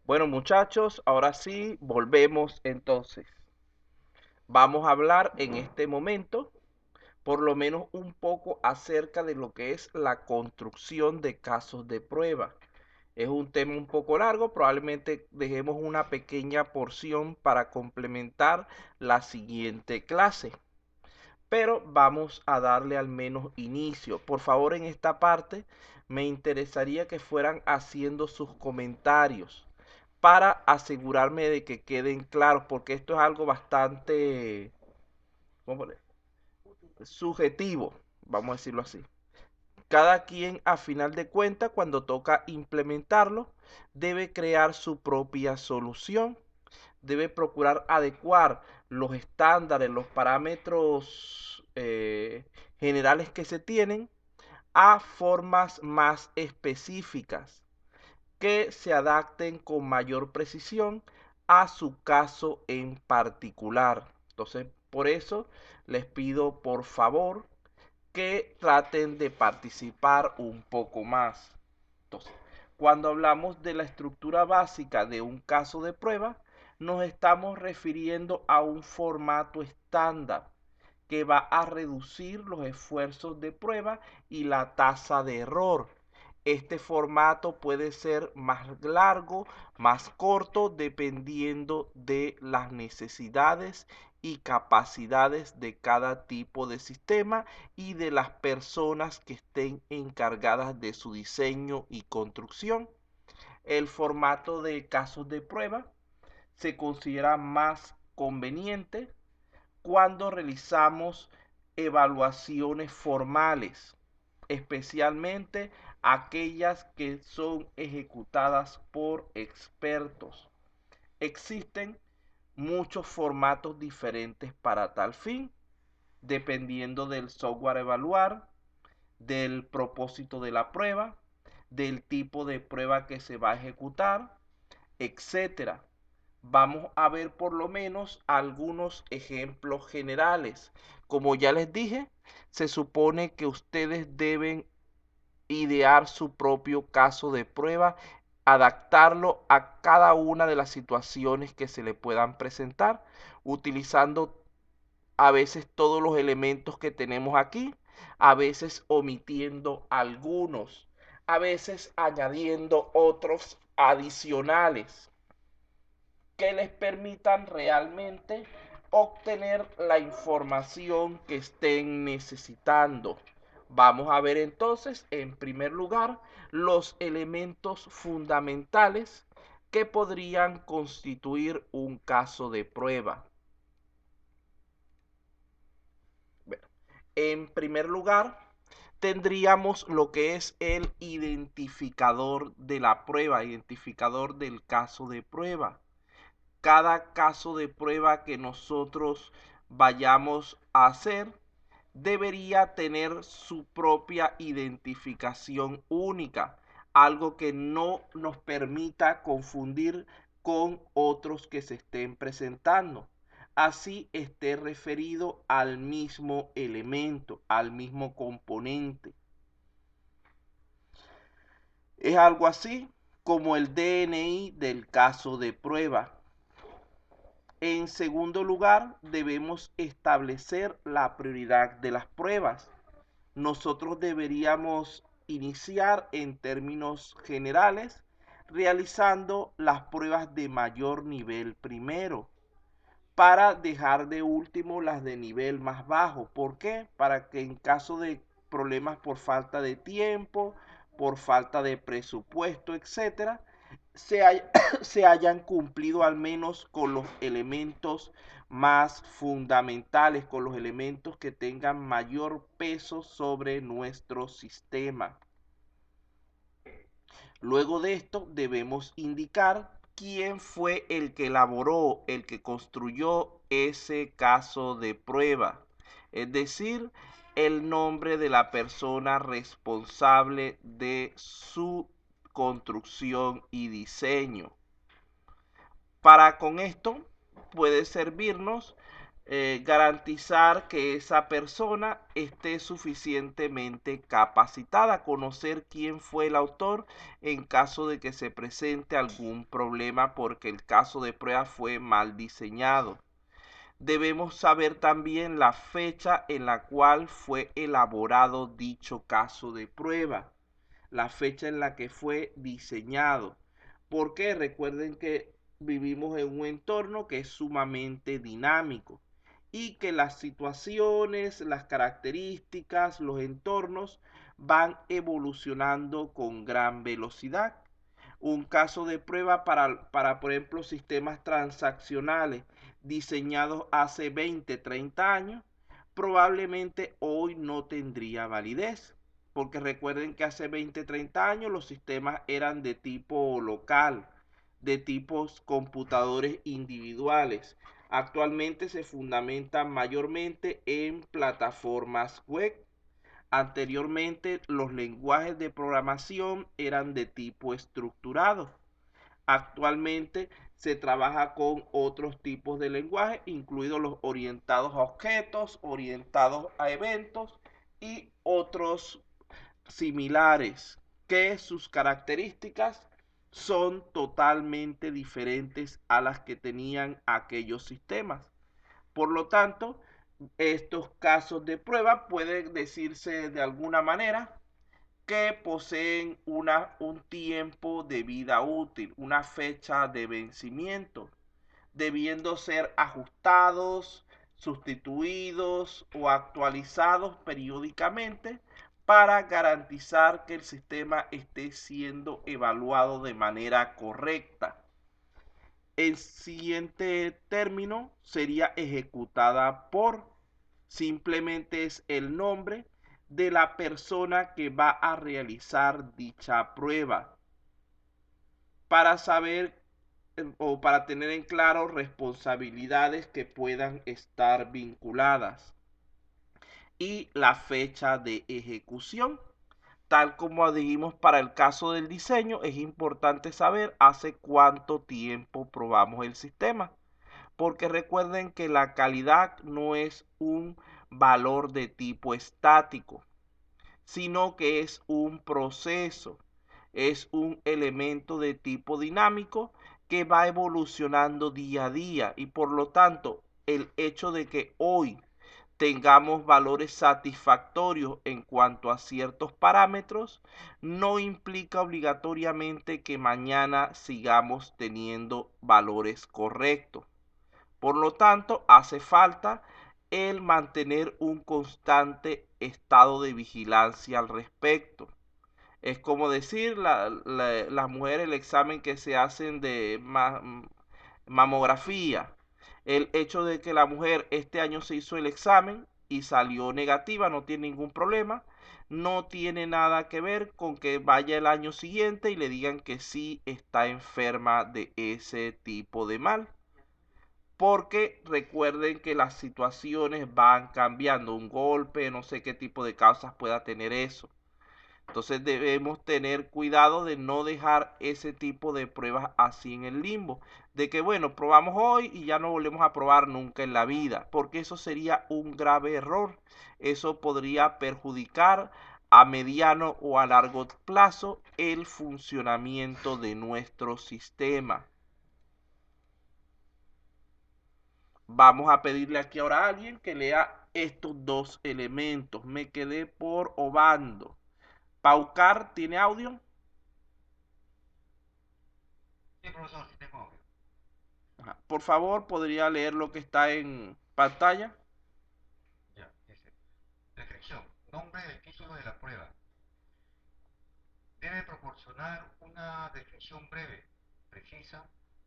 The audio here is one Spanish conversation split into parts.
Bueno, muchachos, ahora sí, volvemos entonces. Vamos a hablar en este momento, por lo menos un poco acerca de lo que es la construcción de casos de prueba. Es un tema un poco largo, probablemente dejemos una pequeña porción para complementar la siguiente clase. Pero vamos a darle al menos inicio. Por favor, en esta parte me interesaría que fueran haciendo sus comentarios para asegurarme de que queden claros, porque esto es algo bastante subjetivo, vamos a decirlo así. Cada quien, a final de cuentas, cuando toca implementarlo, debe crear su propia solución, debe procurar adecuar los estándares, los parámetros generales que se tienen a formas más específicas que se adapten con mayor precisión a su caso en particular. Entonces, por eso les pido por favor que traten de participar un poco más. Entonces, cuando hablamos de la estructura básica de un caso de prueba, nos estamos refiriendo a un formato estándar que va a reducir los esfuerzos de prueba y la tasa de error. Este formato puede ser más largo, más corto, dependiendo de las necesidades y capacidades de cada tipo de sistema y de las personas que estén encargadas de su diseño y construcción. El formato de casos de prueba se considera más conveniente cuando realizamos evaluaciones formales, especialmente aquellas que son ejecutadas por expertos. Existen muchos formatos diferentes para tal fin, dependiendo del software a evaluar, del propósito de la prueba, del tipo de prueba que se va a ejecutar, etcétera. Vamos a ver por lo menos algunos ejemplos generales. Como ya les dije, se supone que ustedes deben idear su propio caso de prueba, adaptarlo a cada una de las situaciones que se le puedan presentar, utilizando a veces todos los elementos que tenemos aquí, a veces omitiendo algunos, a veces añadiendo otros adicionales que les permitan realmente obtener la información que estén necesitando. Vamos a ver entonces, en primer lugar, los elementos fundamentales que podrían constituir un caso de prueba. Bueno, en primer lugar, tendríamos lo que es el identificador de la prueba, identificador del caso de prueba. Cada caso de prueba que nosotros vayamos a hacer debería tener su propia identificación única, algo que no nos permita confundir con otros que se estén presentando. Así esté referido al mismo elemento, al mismo componente. Es algo así como el DNI del caso de prueba. En segundo lugar, debemos establecer la prioridad de las pruebas. Nosotros deberíamos iniciar en términos generales realizando las pruebas de mayor nivel primero para dejar de último las de nivel más bajo. ¿Por qué? Para que en caso de problemas por falta de tiempo, por falta de presupuesto, etcétera, se, hay, se hayan cumplido al menos con los elementos más fundamentales, con los elementos que tengan mayor peso sobre nuestro sistema. Luego de esto debemos indicar quién fue el que elaboró, el que construyó ese caso de prueba. Es decir, el nombre de la persona responsable de su construcción y diseño. Para con esto puede servirnos garantizar que esa persona esté suficientemente capacitada, conocer quién fue el autor en caso de que se presente algún problema porque el caso de prueba fue mal diseñado. Debemos saber también la fecha en la cual fue elaborado dicho caso de prueba, la fecha en la que fue diseñado. Porque recuerden que vivimos en un entorno que es sumamente dinámico y que las situaciones, las características, los entornos van evolucionando con gran velocidad. Un caso de prueba para por ejemplo, sistemas transaccionales diseñados hace 20, 30 años, probablemente hoy no tendría validez. Porque recuerden que hace 20, 30 años los sistemas eran de tipo local, de tipos computadores individuales. Actualmente se fundamentan mayormente en plataformas web. Anteriormente los lenguajes de programación eran de tipo estructurado. Actualmente se trabaja con otros tipos de lenguaje, incluidos los orientados a objetos, orientados a eventos y otros similares, que sus características son totalmente diferentes a las que tenían aquellos sistemas. Por lo tanto, estos casos de prueba pueden decirse de alguna manera que poseen un tiempo de vida útil, una fecha de vencimiento, debiendo ser ajustados, sustituidos o actualizados periódicamente para garantizar que el sistema esté siendo evaluado de manera correcta. El siguiente término sería ejecutada por. Simplemente es el nombre de la persona que va a realizar dicha prueba para saber o para tener en claro responsabilidades que puedan estar vinculadas y la fecha de ejecución. Tal como dijimos para el caso del diseño, es importante saber hace cuánto tiempo probamos el sistema, porque recuerden que la calidad no es un valor de tipo estático, sino que es un proceso, es un elemento de tipo dinámico que va evolucionando día a día y por lo tanto el hecho de que hoy tengamos valores satisfactorios en cuanto a ciertos parámetros no implica obligatoriamente que mañana sigamos teniendo valores correctos. Por lo tanto, hace falta el mantener un constante estado de vigilancia al respecto. Es como decir, las mujeres el examen que se hacen de mamografía. El hecho de que la mujer este año se hizo el examen y salió negativa, no tiene ningún problema. No tiene nada que ver con que vaya el año siguiente y le digan que sí está enferma de ese tipo de mal, porque recuerden que las situaciones van cambiando, un golpe, no sé qué tipo de causas pueda tener eso. Entonces debemos tener cuidado de no dejar ese tipo de pruebas así en el limbo, de que bueno, probamos hoy y ya no volvemos a probar nunca en la vida, porque eso sería un grave error. Eso podría perjudicar a mediano o a largo plazo el funcionamiento de nuestro sistema. Vamos a pedirle aquí ahora a alguien que lea estos dos elementos. Me quedé por Obando. Paucar, ¿tiene audio? Sí, profesor, sí tengo audio. Ajá. Por favor, ¿podría leer lo que está en pantalla? Ya, dice. Descripción. Nombre del título de la prueba. Debe proporcionar una descripción breve, precisa,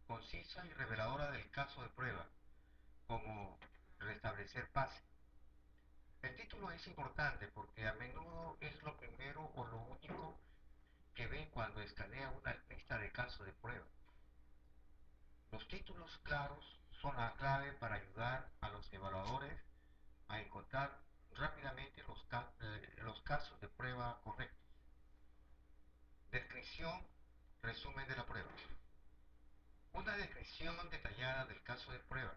concisa y reveladora del caso de prueba, como restablecer paz. El título es importante porque a menudo es lo primero o lo único que ven cuando escanea una lista de casos de prueba. Los títulos claros son la clave para ayudar a los evaluadores a encontrar rápidamente los casos de prueba correctos. Descripción, resumen de la prueba. Una descripción detallada del caso de prueba.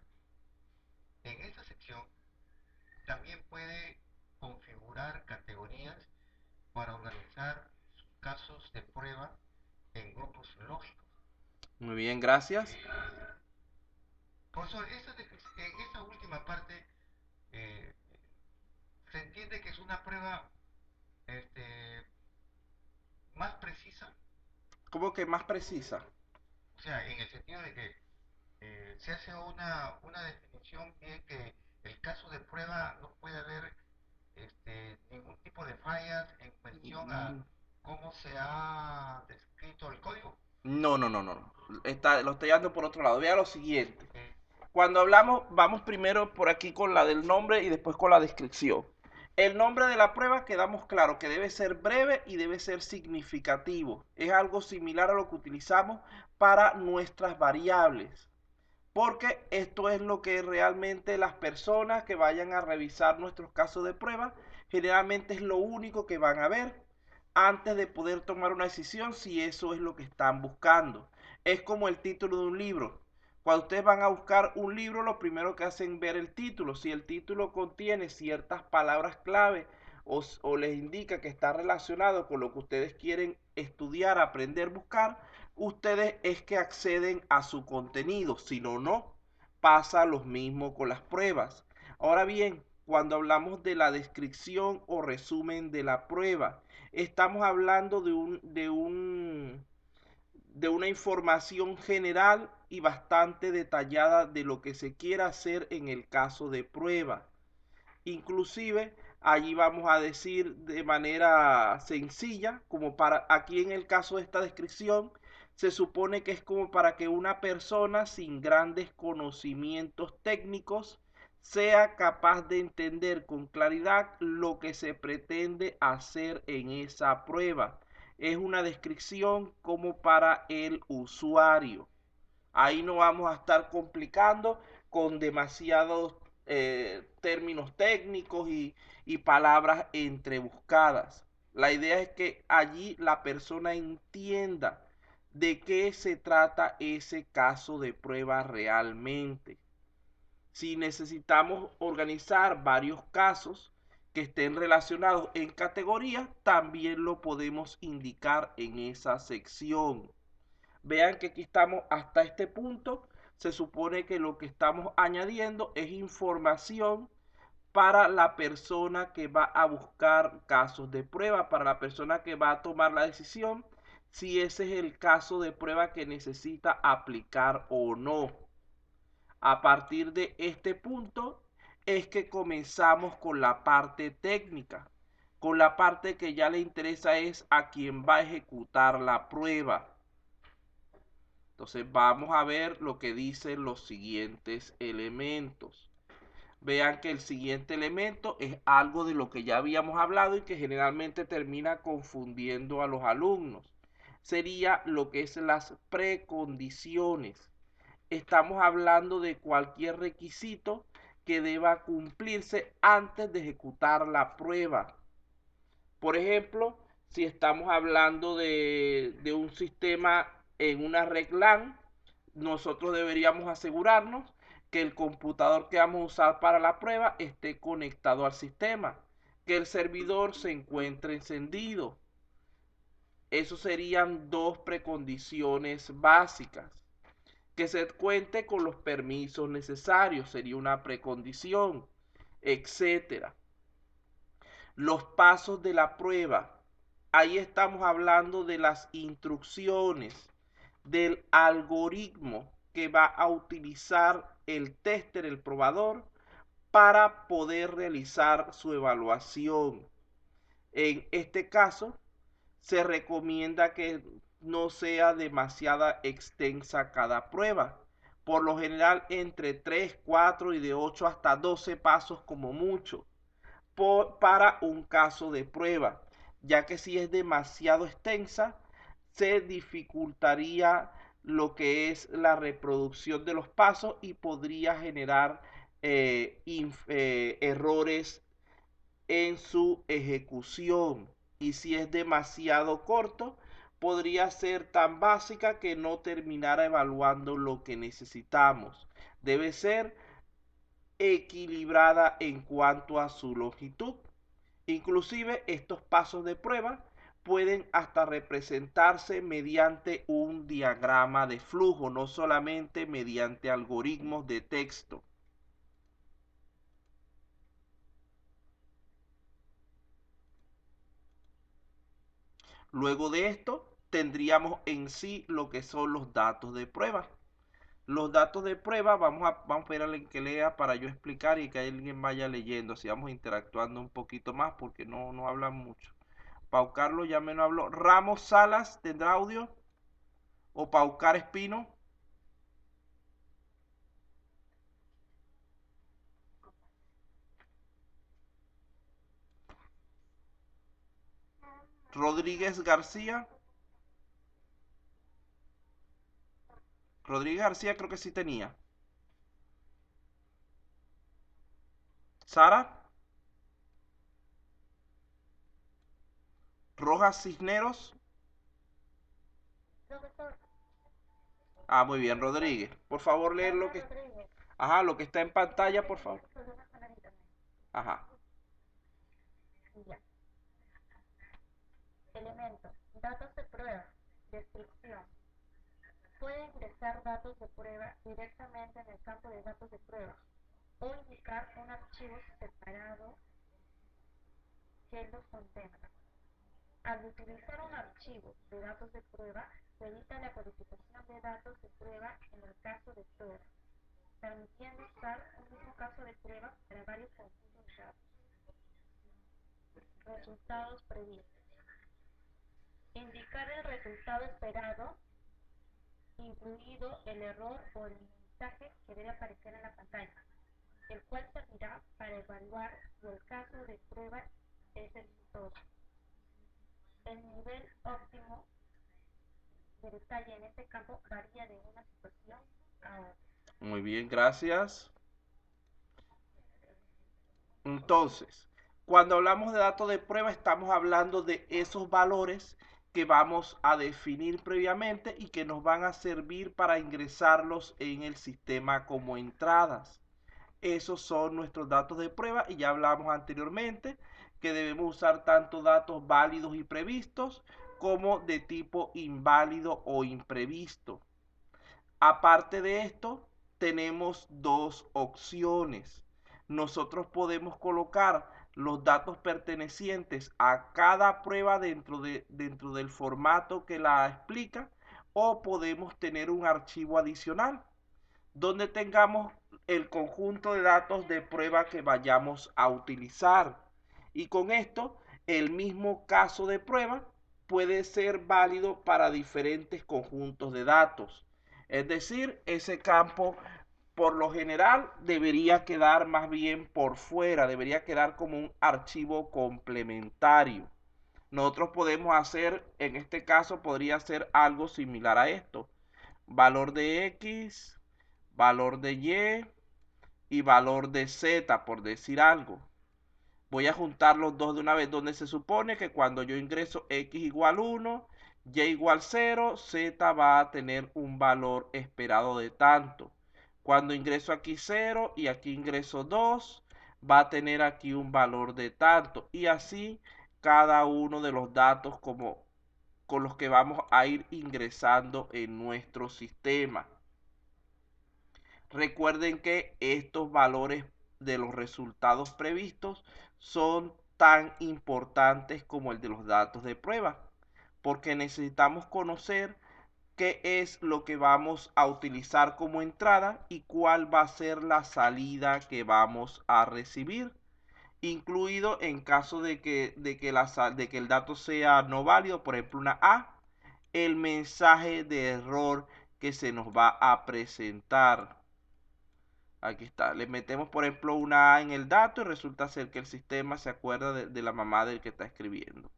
En esta sección también puede configurar categorías para organizar sus casos de prueba en grupos lógicos. Muy bien, gracias. Profesor, en esta última parte eh, se entiende que es una prueba este, más precisa, ¿Cómo que más precisa? o sea, en el sentido de que se hace una definición bien que el caso de prueba no puede haber ningún tipo de fallas en cuestión a cómo se ha descrito el código. No, no, no, no, no. Lo estoy dando por otro lado. Vea lo siguiente. Eh, Cuando hablamos, vamos primero por aquí con la del nombre y después con la descripción. El nombre de la prueba quedamos claro que debe ser breve y debe ser significativo. Es algo similar a lo que utilizamos para nuestras variables. Porque esto es lo que realmente las personas que vayan a revisar nuestros casos de prueba, generalmente es lo único que van a ver antes de poder tomar una decisión si eso es lo que están buscando. Es como el título de un libro. Cuando ustedes van a buscar un libro, lo primero que hacen es ver el título. Si el título contiene ciertas palabras clave o les indica que está relacionado con lo que ustedes quieren estudiar, aprender, buscar, ustedes es que acceden a su contenido. Si no, no. Pasa lo mismo con las pruebas. Ahora bien, cuando hablamos de la descripción o resumen de la prueba, estamos hablando de una información general y bastante detallada de lo que se quiera hacer en el caso de prueba. Inclusive allí vamos a decir de manera sencilla, como para aquí en el caso de esta descripción, se supone que es como para que una persona sin grandes conocimientos técnicos sea capaz de entender con claridad lo que se pretende hacer en esa prueba. Es una descripción como para el usuario. Ahí no vamos a estar complicando con demasiados términos técnicos y palabras entrebuscadas. La idea es que allí la persona entienda de qué se trata ese caso de prueba realmente. Si necesitamos organizar varios casos que estén relacionados en categorías, también lo podemos indicar en esa sección. Vean que aquí estamos hasta este punto. Se supone que lo que estamos añadiendo es información para la persona que va a buscar casos de prueba, para la persona que va a tomar la decisión si ese es el caso de prueba que necesita aplicar o no. A partir de este punto es que comenzamos con la parte técnica, con la parte que ya le interesa es a quien va a ejecutar la prueba. Entonces vamos a ver lo que dicen los siguientes elementos. Vean que el siguiente elemento es algo de lo que ya habíamos hablado y que generalmente termina confundiendo a los alumnos. Sería lo que es las precondiciones. Estamos hablando de cualquier requisito que deba cumplirse antes de ejecutar la prueba. Por ejemplo, si estamos hablando de un sistema en una red LAN, nosotros deberíamos asegurarnos que el computador que vamos a usar para la prueba esté conectado al sistema, que el servidor se encuentre encendido. Eso serían dos precondiciones básicas. Que se cuente con los permisos necesarios sería una precondición, etcétera. Los pasos de la prueba. Ahí estamos hablando de las instrucciones, del algoritmo que va a utilizar el tester, el probador, para poder realizar su evaluación. En este caso, se recomienda que no sea demasiada extensa cada prueba. Por lo general, entre 3, 4 y de 8 hasta 12 pasos como mucho para un caso de prueba, ya que si es demasiado extensa, se dificultaría lo que es la reproducción de los pasos y podría generar errores en su ejecución. Y si es demasiado corto, podría ser tan básica que no terminara evaluando lo que necesitamos. Debe ser equilibrada en cuanto a su longitud. Inclusive estos pasos de prueba pueden hasta representarse mediante un diagrama de flujo, no solamente mediante algoritmos de texto. Luego de esto, tendríamos en sí lo que son los datos de prueba. Los datos de prueba, vamos a pedirle que lea para yo explicar y que alguien vaya leyendo, así vamos interactuando un poquito más porque no hablan mucho. Pau Carlos ya me lo habló. Ramos Salas, ¿tendrá audio? ¿O Paucar Espino? Rodríguez García. Rodríguez García creo que sí tenía. Sara. Rojas Cisneros. Ah, muy bien, Rodríguez. Por favor, leer lo que... Ajá, lo que está en pantalla, por favor. Ajá. Elementos. Datos de prueba. Descripción. Puede ingresar datos de prueba directamente en el campo de datos de prueba o indicar un archivo separado que los contenga. Al utilizar un archivo de datos de prueba, se evita la codificación de datos de prueba en el caso de prueba, permitiendo usar un mismo caso de prueba para varios conjuntos de datos. Resultados previstos. Indicar el resultado esperado, incluido el error o el mensaje que debe aparecer en la pantalla, el cual servirá para evaluar si el caso de prueba es exitoso. El nivel óptimo de detalle en este campo varía de una situación a otra. Muy bien, gracias. Entonces, cuando hablamos de datos de prueba, estamos hablando de esos valores que vamos a definir previamente y que nos van a servir para ingresarlos en el sistema como entradas. Esos son nuestros datos de prueba y ya hablamos anteriormente que debemos usar tanto datos válidos y previstos como de tipo inválido o imprevisto. Aparte de esto, tenemos dos opciones. Nosotros podemos colocar los datos pertenecientes a cada prueba dentro del formato que la explica, o podemos tener un archivo adicional donde tengamos el conjunto de datos de prueba que vayamos a utilizar. Y con esto, el mismo caso de prueba puede ser válido para diferentes conjuntos de datos. Es decir, ese campo por lo general debería quedar más bien por fuera, debería quedar como un archivo complementario. Nosotros podemos hacer, en este caso podría ser algo similar a esto. Valor de X, valor de Y valor de Z, por decir algo. Voy a juntar los dos de una vez, donde se supone que cuando yo ingreso X igual 1, Y igual 0, Z va a tener un valor esperado de tanto. Cuando ingreso aquí 0 y aquí ingreso 2, va a tener aquí un valor de tanto. Y así cada uno de los datos con los que vamos a ir ingresando en nuestro sistema. Recuerden que estos valores de los resultados previstos son tan importantes como el de los datos de prueba, porque necesitamos conocer qué es lo que vamos a utilizar como entrada y cuál va a ser la salida que vamos a recibir, incluido en caso de que el dato sea no válido, por ejemplo una A, el mensaje de error que se nos va a presentar. Aquí está, le metemos por ejemplo una A en el dato y resulta ser que el sistema se acuerda de la mamá del que está escribiendo.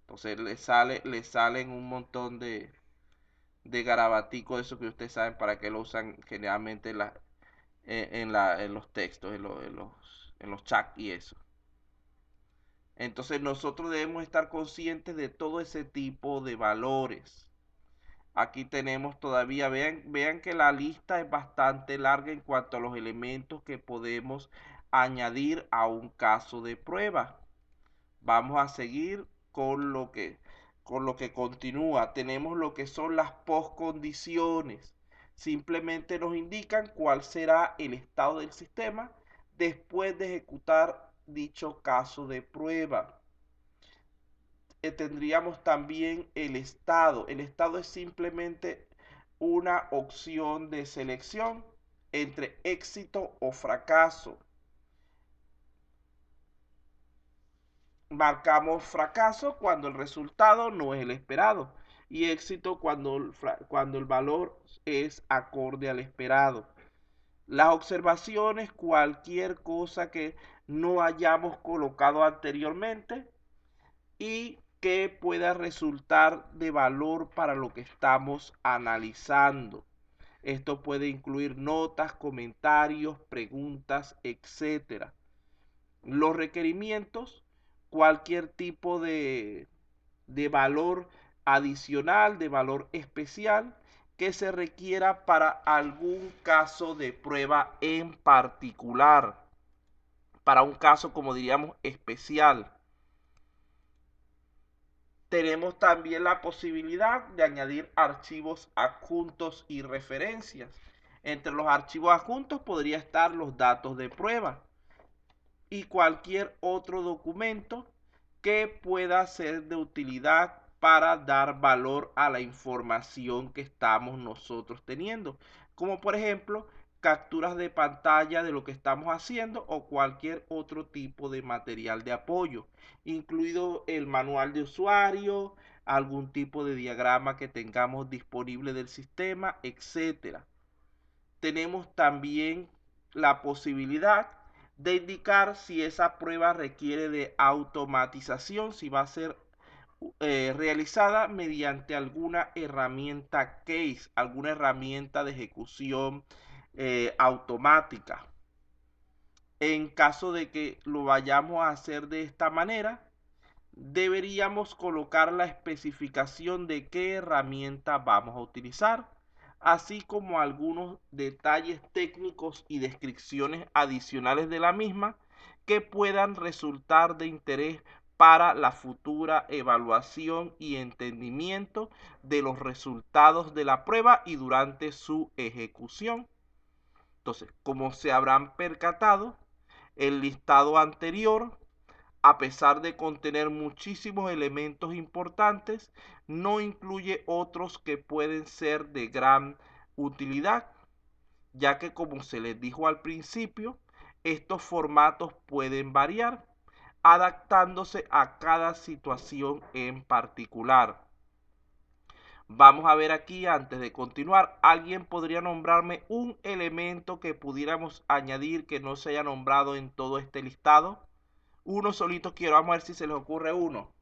Entonces le salen un montón de garabaticos de eso que ustedes saben para que lo usan generalmente en los textos, en los chats y eso. Entonces nosotros debemos estar conscientes de todo ese tipo de valores. Aquí tenemos todavía, vean que la lista es bastante larga en cuanto a los elementos que podemos añadir a un caso de prueba. Vamos a seguir con lo que continúa. Tenemos lo que son las postcondiciones. Simplemente nos indican cuál será el estado del sistema después de ejecutar dicho caso de prueba. Tendríamos también el estado. El estado es simplemente una opción de selección entre éxito o fracaso. Marcamos fracaso cuando el resultado no es el esperado y éxito cuando el valor es acorde al esperado. Las observaciones, cualquier cosa que no hayamos colocado anteriormente y que pueda resultar de valor para lo que estamos analizando. Esto puede incluir notas, comentarios, preguntas, etc. Los requerimientos, cualquier tipo de valor adicional, de valor especial que se requiera para algún caso de prueba en particular, para un caso, como diríamos, especial. Tenemos también la posibilidad de añadir archivos adjuntos y referencias. Entre los archivos adjuntos podría estar los datos de prueba y cualquier otro documento que pueda ser de utilidad para dar valor a la información que estamos nosotros teniendo, como por ejemplo capturas de pantalla de lo que estamos haciendo o cualquier otro tipo de material de apoyo, incluido el manual de usuario, algún tipo de diagrama que tengamos disponible del sistema, etcétera. Tenemos también la posibilidad de indicar si esa prueba requiere de automatización, si va a ser realizada mediante alguna herramienta case, alguna herramienta de ejecución automática. En caso de que lo vayamos a hacer de esta manera, deberíamos colocar la especificación de qué herramienta vamos a utilizar, así como algunos detalles técnicos y descripciones adicionales de la misma que puedan resultar de interés para la futura evaluación y entendimiento de los resultados de la prueba y durante su ejecución. Entonces, como se habrán percatado, el listado anterior, a pesar de contener muchísimos elementos importantes, no incluye otros que pueden ser de gran utilidad, ya que como se les dijo al principio, estos formatos pueden variar, adaptándose a cada situación en particular. Vamos a ver aquí, antes de continuar, ¿alguien podría nombrarme un elemento que pudiéramos añadir que no se haya nombrado en todo este listado? Uno solito quiero, vamos a ver si se les ocurre uno.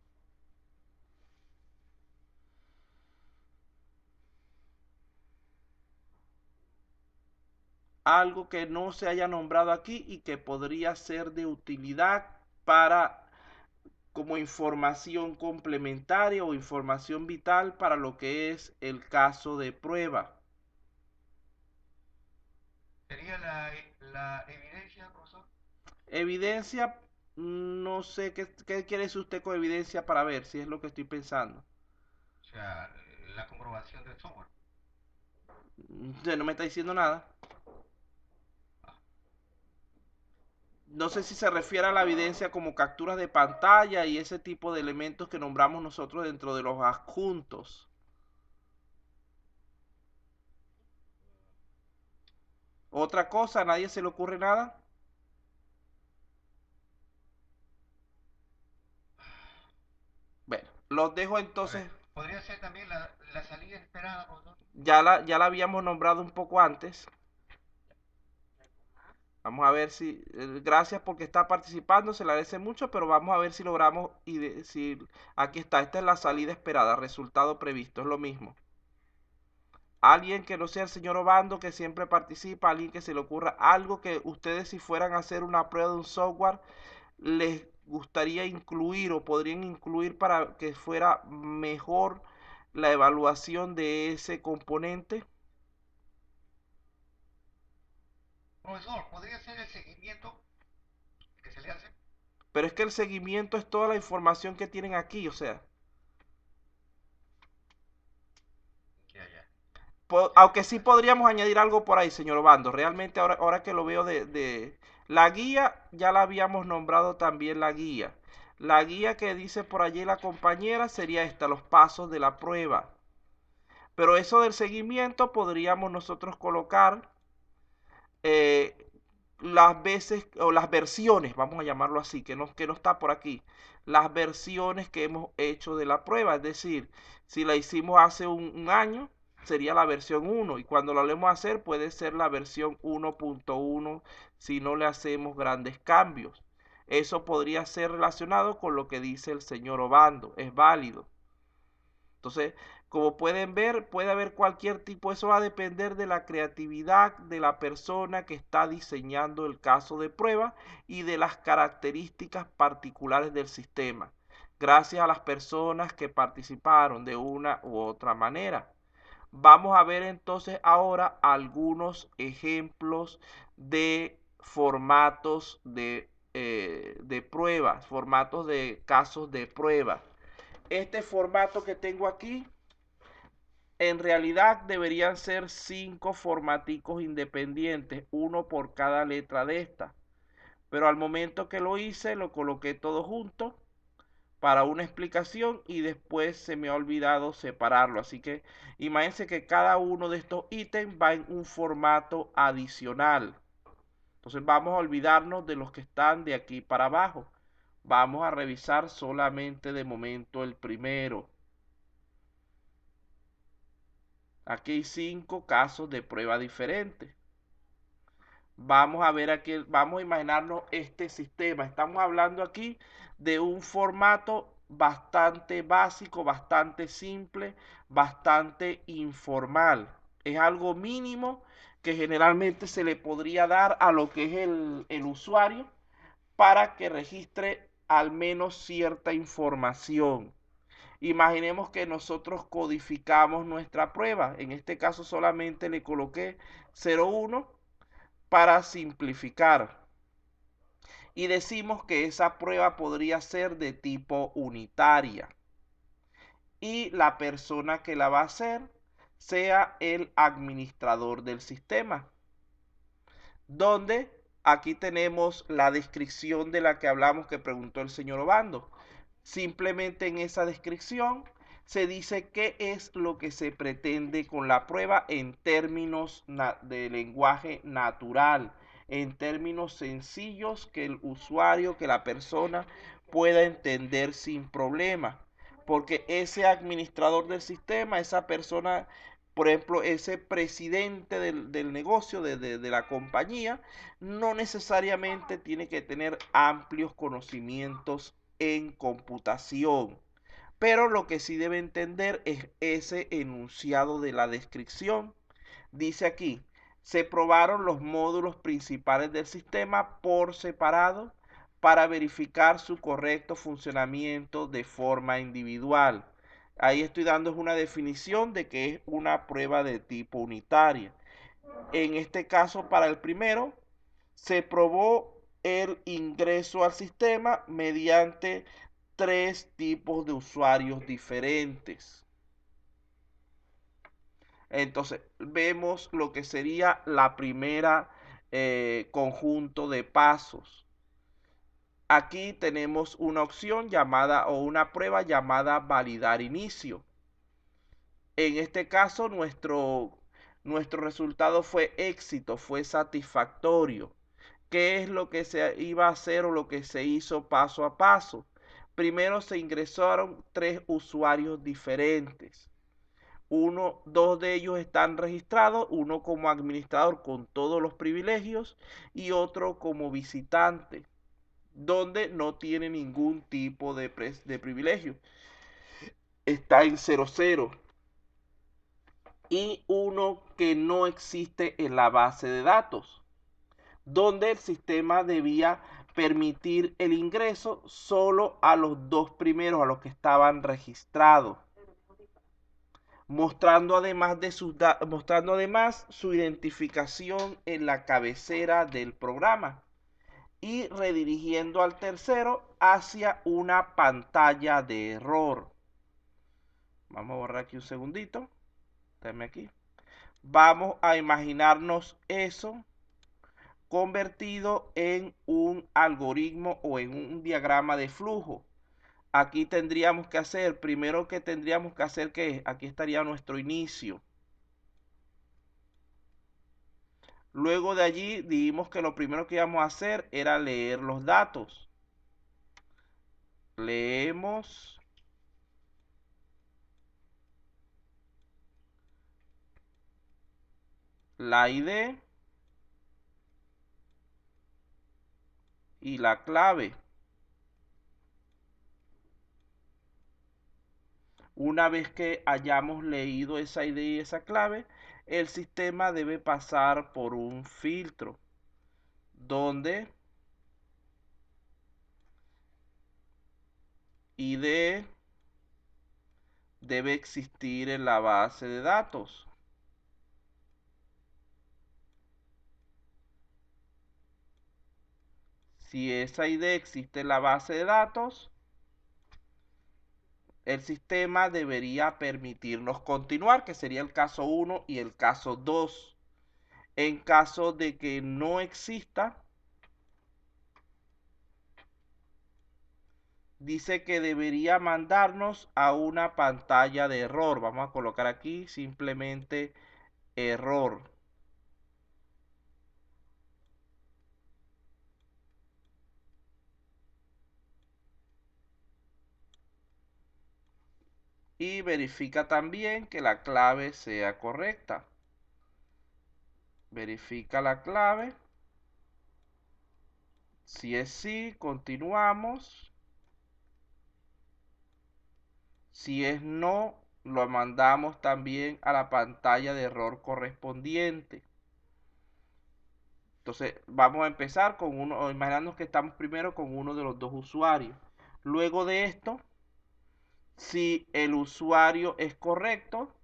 Algo que no se haya nombrado aquí y que podría ser de utilidad para como información complementaria o información vital para lo que es el caso de prueba. ¿Sería la evidencia, profesor? Evidencia, no sé qué quiere decir usted con evidencia para ver si es lo que estoy pensando. O sea, la comprobación del software. Usted no me está diciendo nada. No sé si se refiere a la evidencia como capturas de pantalla y ese tipo de elementos que nombramos nosotros dentro de los adjuntos. Otra cosa, ¿a nadie se le ocurre nada? Bueno, los dejo entonces. Podría ser también la salida esperada, profesor. Ya la habíamos nombrado un poco antes. Vamos a ver si, gracias porque está participando, se le agradece mucho, pero vamos a ver si logramos y decir, aquí está, esta es la salida esperada, resultado previsto, es lo mismo. Alguien que no sea el señor Obando, que siempre participa, alguien que se le ocurra algo que ustedes si fueran a hacer una prueba de un software, les gustaría incluir o podrían incluir para que fuera mejor la evaluación de ese componente? Profesor, ¿podría ser el seguimiento que se le hace? Pero es que el seguimiento es toda la información que tienen aquí, o sea, Ya, ya. aunque sí podríamos añadir algo por ahí, señor Obando. Realmente ahora que lo veo de la guía, ya la habíamos nombrado también la guía. La guía que dice por allí la compañera sería esta, los pasos de la prueba. Pero eso del seguimiento podríamos nosotros colocar eh, las veces o las versiones, vamos a llamarlo así, que no está por aquí, las versiones que hemos hecho de la prueba. Es decir, si la hicimos hace un año, sería la versión 1 y cuando la volvemos a hacer puede ser la versión 1.1 si no le hacemos grandes cambios. Eso podría ser relacionado con lo que dice el señor Obando, es válido. Entonces, como pueden ver, puede haber cualquier tipo, eso va a depender de la creatividad de la persona que está diseñando el caso de prueba y de las características particulares del sistema, gracias a las personas que participaron de una u otra manera. Vamos a ver entonces ahora algunos ejemplos de formatos de pruebas, formatos de casos de prueba. Este formato que tengo aquí, en realidad deberían ser 5 formaticos independientes, uno por cada letra de esta. Pero al momento que lo hice, lo coloqué todo junto para una explicación y después se me ha olvidado separarlo. Así que imagínense que cada uno de estos ítems va en un formato adicional. Entonces vamos a olvidarnos de los que están de aquí para abajo. Vamos a revisar solamente de momento el primero. Aquí hay 5 casos de prueba diferentes. Vamos a ver aquí, vamos a imaginarnos este sistema. Estamos hablando aquí de un formato bastante básico, bastante simple, bastante informal. Es algo mínimo que generalmente se le podría dar a lo que es el usuario para que registre al menos cierta información. Imaginemos que nosotros codificamos nuestra prueba. En este caso solamente le coloqué 01 para simplificar. Y decimos que esa prueba podría ser de tipo unitaria. Y la persona que la va a hacer sea el administrador del sistema. Donde aquí tenemos la descripción de la que hablamos que preguntó el señor Obando. Simplemente en esa descripción se dice qué es lo que se pretende con la prueba en términos de lenguaje natural, en términos sencillos que el usuario, que la persona pueda entender sin problema. Porque ese administrador del sistema, esa persona, por ejemplo, ese presidente del negocio, de la compañía, no necesariamente tiene que tener amplios conocimientos en computación. Pero lo que sí debe entender es ese enunciado de la descripción. Dice aquí, se probaron los módulos principales del sistema por separado para verificar su correcto funcionamiento de forma individual. Ahí estoy dando una definición de que es una prueba de tipo unitaria. En este caso, para el primero, se probó el ingreso al sistema mediante 3 tipos de usuarios diferentes. Entonces, vemos lo que sería la primera conjunto de pasos. Aquí tenemos una opción llamada o una prueba llamada validar inicio. En este caso, nuestro resultado fue éxito, fue satisfactorio. ¿Qué es lo que se iba a hacer o lo que se hizo paso a paso? Primero se ingresaron 3 usuarios diferentes. Dos de ellos están registrados, uno como administrador con todos los privilegios y otro como visitante, donde no tiene ningún tipo de privilegio. Está en 00. Y uno que no existe en la base de datos, donde el sistema debía permitir el ingreso solo a los 2 primeros, a los que estaban registrados. mostrando además su identificación en la cabecera del programa y redirigiendo al tercero hacia una pantalla de error. Vamos a borrar aquí un segundito. Dame aquí. Vamos a imaginarnos eso convertido en un algoritmo o en un diagrama de flujo. Aquí tendríamos que hacer, primero que tendríamos que hacer que aquí estaría nuestro inicio. Luego de allí dijimos que lo primero que íbamos a hacer era leer los datos. Leemos la ID y la clave. Una vez que hayamos leído esa ID y esa clave, el sistema debe pasar por un filtro donde ID debe existir en la base de datos. Si esa ID existe en la base de datos, el sistema debería permitirnos continuar, que sería el caso 1 y el caso 2. En caso de que no exista, dice que debería mandarnos a una pantalla de error. Vamos a colocar aquí simplemente error. Y verifica también que la clave sea correcta. Verifica la clave. Si es sí, continuamos. Si es no, lo mandamos también a la pantalla de error correspondiente. Entonces vamos a empezar con uno, imaginando que estamos primero con uno de los dos usuarios. Luego de esto, si el usuario es correcto,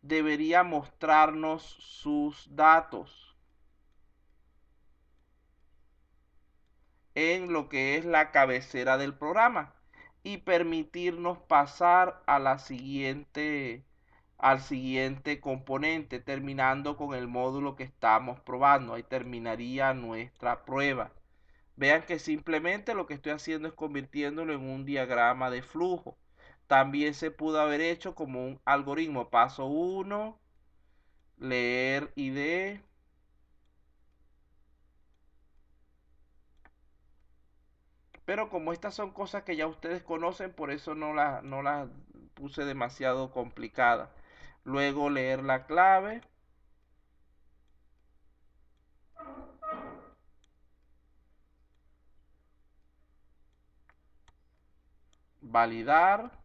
debería mostrarnos sus datos en lo que es la cabecera del programa y permitirnos pasar a la siguiente, al siguiente componente, terminando con el módulo que estamos probando. Ahí terminaría nuestra prueba. Vean que simplemente lo que estoy haciendo es convirtiéndolo en un diagrama de flujo. También se pudo haber hecho como un algoritmo. Paso 1, leer ID. Pero como estas son cosas que ya ustedes conocen, por eso no las puse demasiado complicadas. Luego leer la clave. Validar.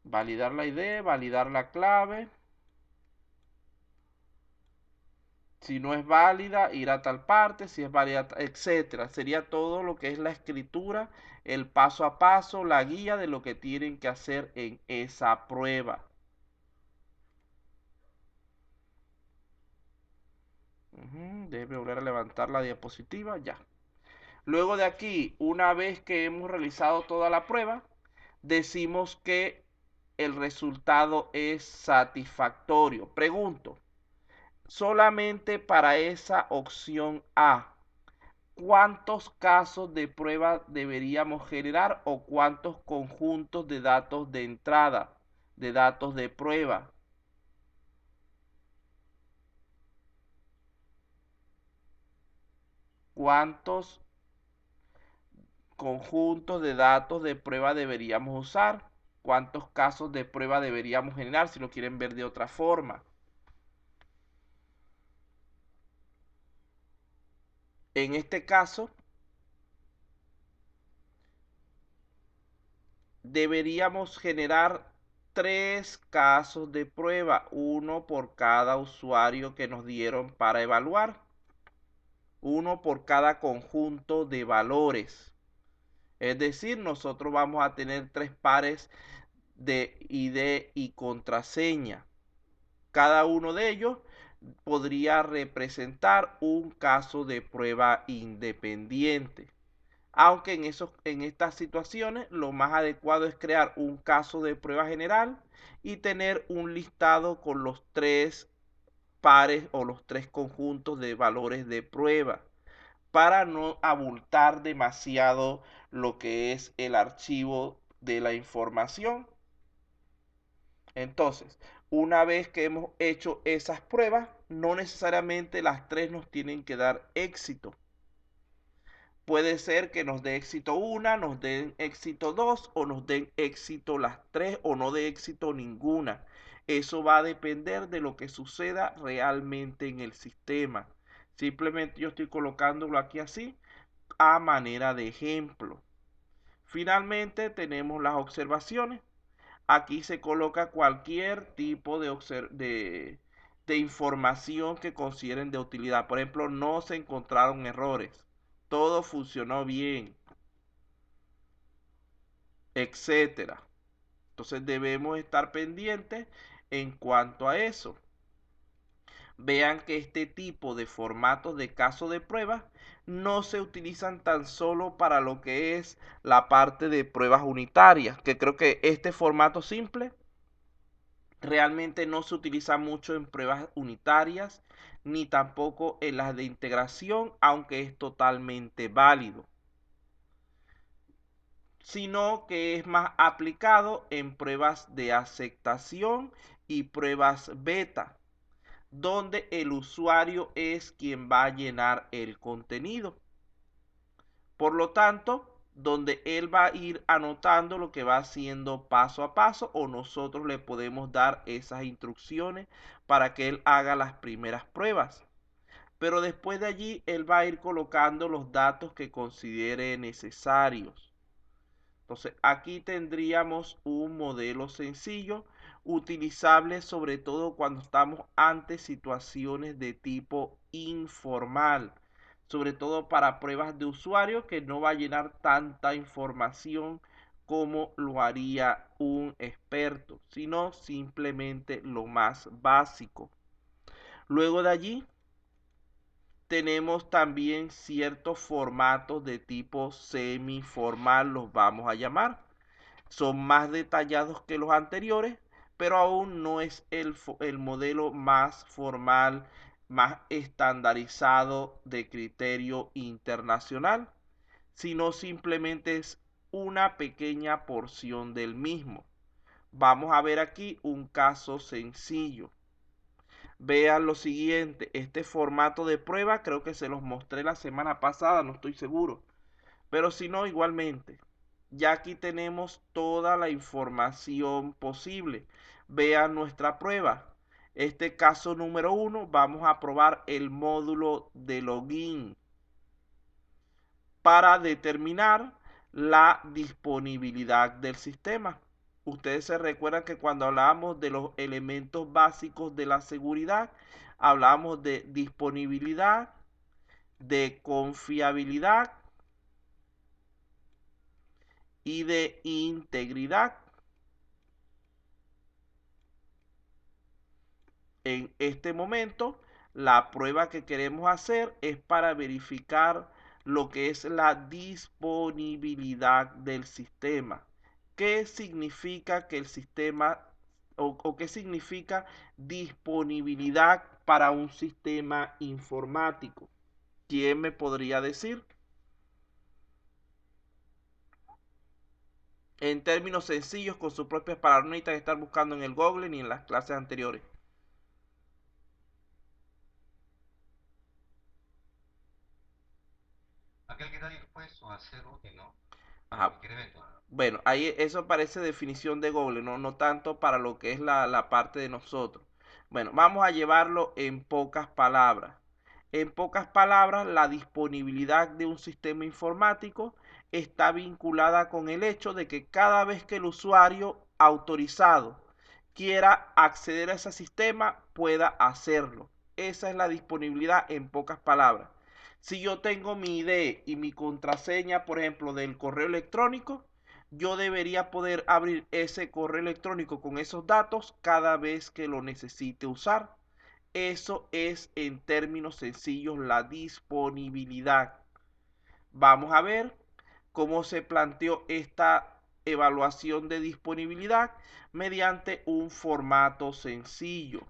Validar la ID, validar la clave. Si no es válida, ir a tal parte, si es válida, etcétera. Sería todo lo que es la escritura, el paso a paso, la guía de lo que tienen que hacer en esa prueba. Debe volver a levantar la diapositiva, ya. Luego de aquí, una vez que hemos realizado toda la prueba, decimos que el resultado es satisfactorio. Pregunto, solamente para esa opción A, ¿cuántos casos de prueba deberíamos generar o cuántos conjuntos de datos de entrada, de datos de prueba? ¿Cuántos conjuntos de datos de prueba deberíamos usar? ¿Cuántos casos de prueba deberíamos generar si lo quieren ver de otra forma? En este caso, deberíamos generar 3 casos de prueba, uno por cada usuario que nos dieron para evaluar. uno por cada conjunto de valores. Es decir, nosotros vamos a tener 3 pares de ID y contraseña. Cada uno de ellos podría representar un caso de prueba independiente. Aunque en estas situaciones lo más adecuado es crear un caso de prueba general y tener un listado con los 3 pares o los 3 conjuntos de valores de prueba para no abultar demasiado lo que es el archivo de la información. Entonces, una vez que hemos hecho esas pruebas, no necesariamente las 3 nos tienen que dar éxito. Puede ser que nos dé éxito una, nos den éxito 2 o nos den éxito las 3 o no dé éxito ninguna. Eso va a depender de lo que suceda realmente en el sistema. Simplemente yo estoy colocándolo aquí así a manera de ejemplo. Finalmente tenemos las observaciones. Aquí se coloca cualquier tipo de información que consideren de utilidad. Por ejemplo, no se encontraron errores. Todo funcionó bien, etcétera. Entonces debemos estar pendientes en cuanto a eso. Vean que este tipo de formatos de caso de prueba no se utilizan tan solo para lo que es la parte de pruebas unitarias, que creo que este formato simple realmente no se utiliza mucho en pruebas unitarias ni tampoco en las de integración, aunque es totalmente válido, sino que es más aplicado en pruebas de aceptación y pruebas beta, donde el usuario es quien va a llenar el contenido. Por lo tanto, donde él va a ir anotando lo que va haciendo paso a paso, o nosotros le podemos dar esas instrucciones para que él haga las primeras pruebas. Pero después de allí él va a ir colocando los datos que considere necesarios. Entonces aquí tendríamos un modelo sencillo, utilizable sobre todo cuando estamos ante situaciones de tipo informal, sobre todo para pruebas de usuario que no va a llenar tanta información como lo haría un experto, sino simplemente lo más básico. Luego de allí tenemos también ciertos formatos de tipo semiformal, los vamos a llamar. Son más detallados que los anteriores, pero aún no es el modelo más formal, más estandarizado de criterio internacional, sino simplemente es una pequeña porción del mismo. Vamos a ver aquí un caso sencillo. Vean lo siguiente, este formato de prueba creo que se los mostré la semana pasada, no estoy seguro, pero si no, igualmente. Ya aquí tenemos toda la información posible. Vean nuestra prueba. Este caso número 1, vamos a probar el módulo de login para determinar la disponibilidad del sistema. Ustedes se recuerdan que cuando hablábamos de los elementos básicos de la seguridad, hablamos de disponibilidad, de confiabilidad y de integridad. En este momento, la prueba que queremos hacer es para verificar lo que es la disponibilidad del sistema. ¿Qué significa que el sistema o qué significa disponibilidad para un sistema informático? ¿Quién me podría decir? En términos sencillos, con sus propias palabras, no necesitan estar buscando en el Google ni en las clases anteriores. Aquel que está dispuesto a ser útil, ¿no? En Ajá. cualquier evento. Bueno, ahí eso parece definición de Google, no tanto para lo que es la parte de nosotros. Bueno, vamos a llevarlo en pocas palabras. En pocas palabras, la disponibilidad de un sistema informático está vinculada con el hecho de que cada vez que el usuario autorizado quiera acceder a ese sistema, pueda hacerlo. Esa es la disponibilidad en pocas palabras. Si yo tengo mi ID y mi contraseña, por ejemplo, del correo electrónico, yo debería poder abrir ese correo electrónico con esos datos cada vez que lo necesite usar. Eso es, en términos sencillos, la disponibilidad. Vamos a ver cómo se planteó esta evaluación de disponibilidad mediante un formato sencillo.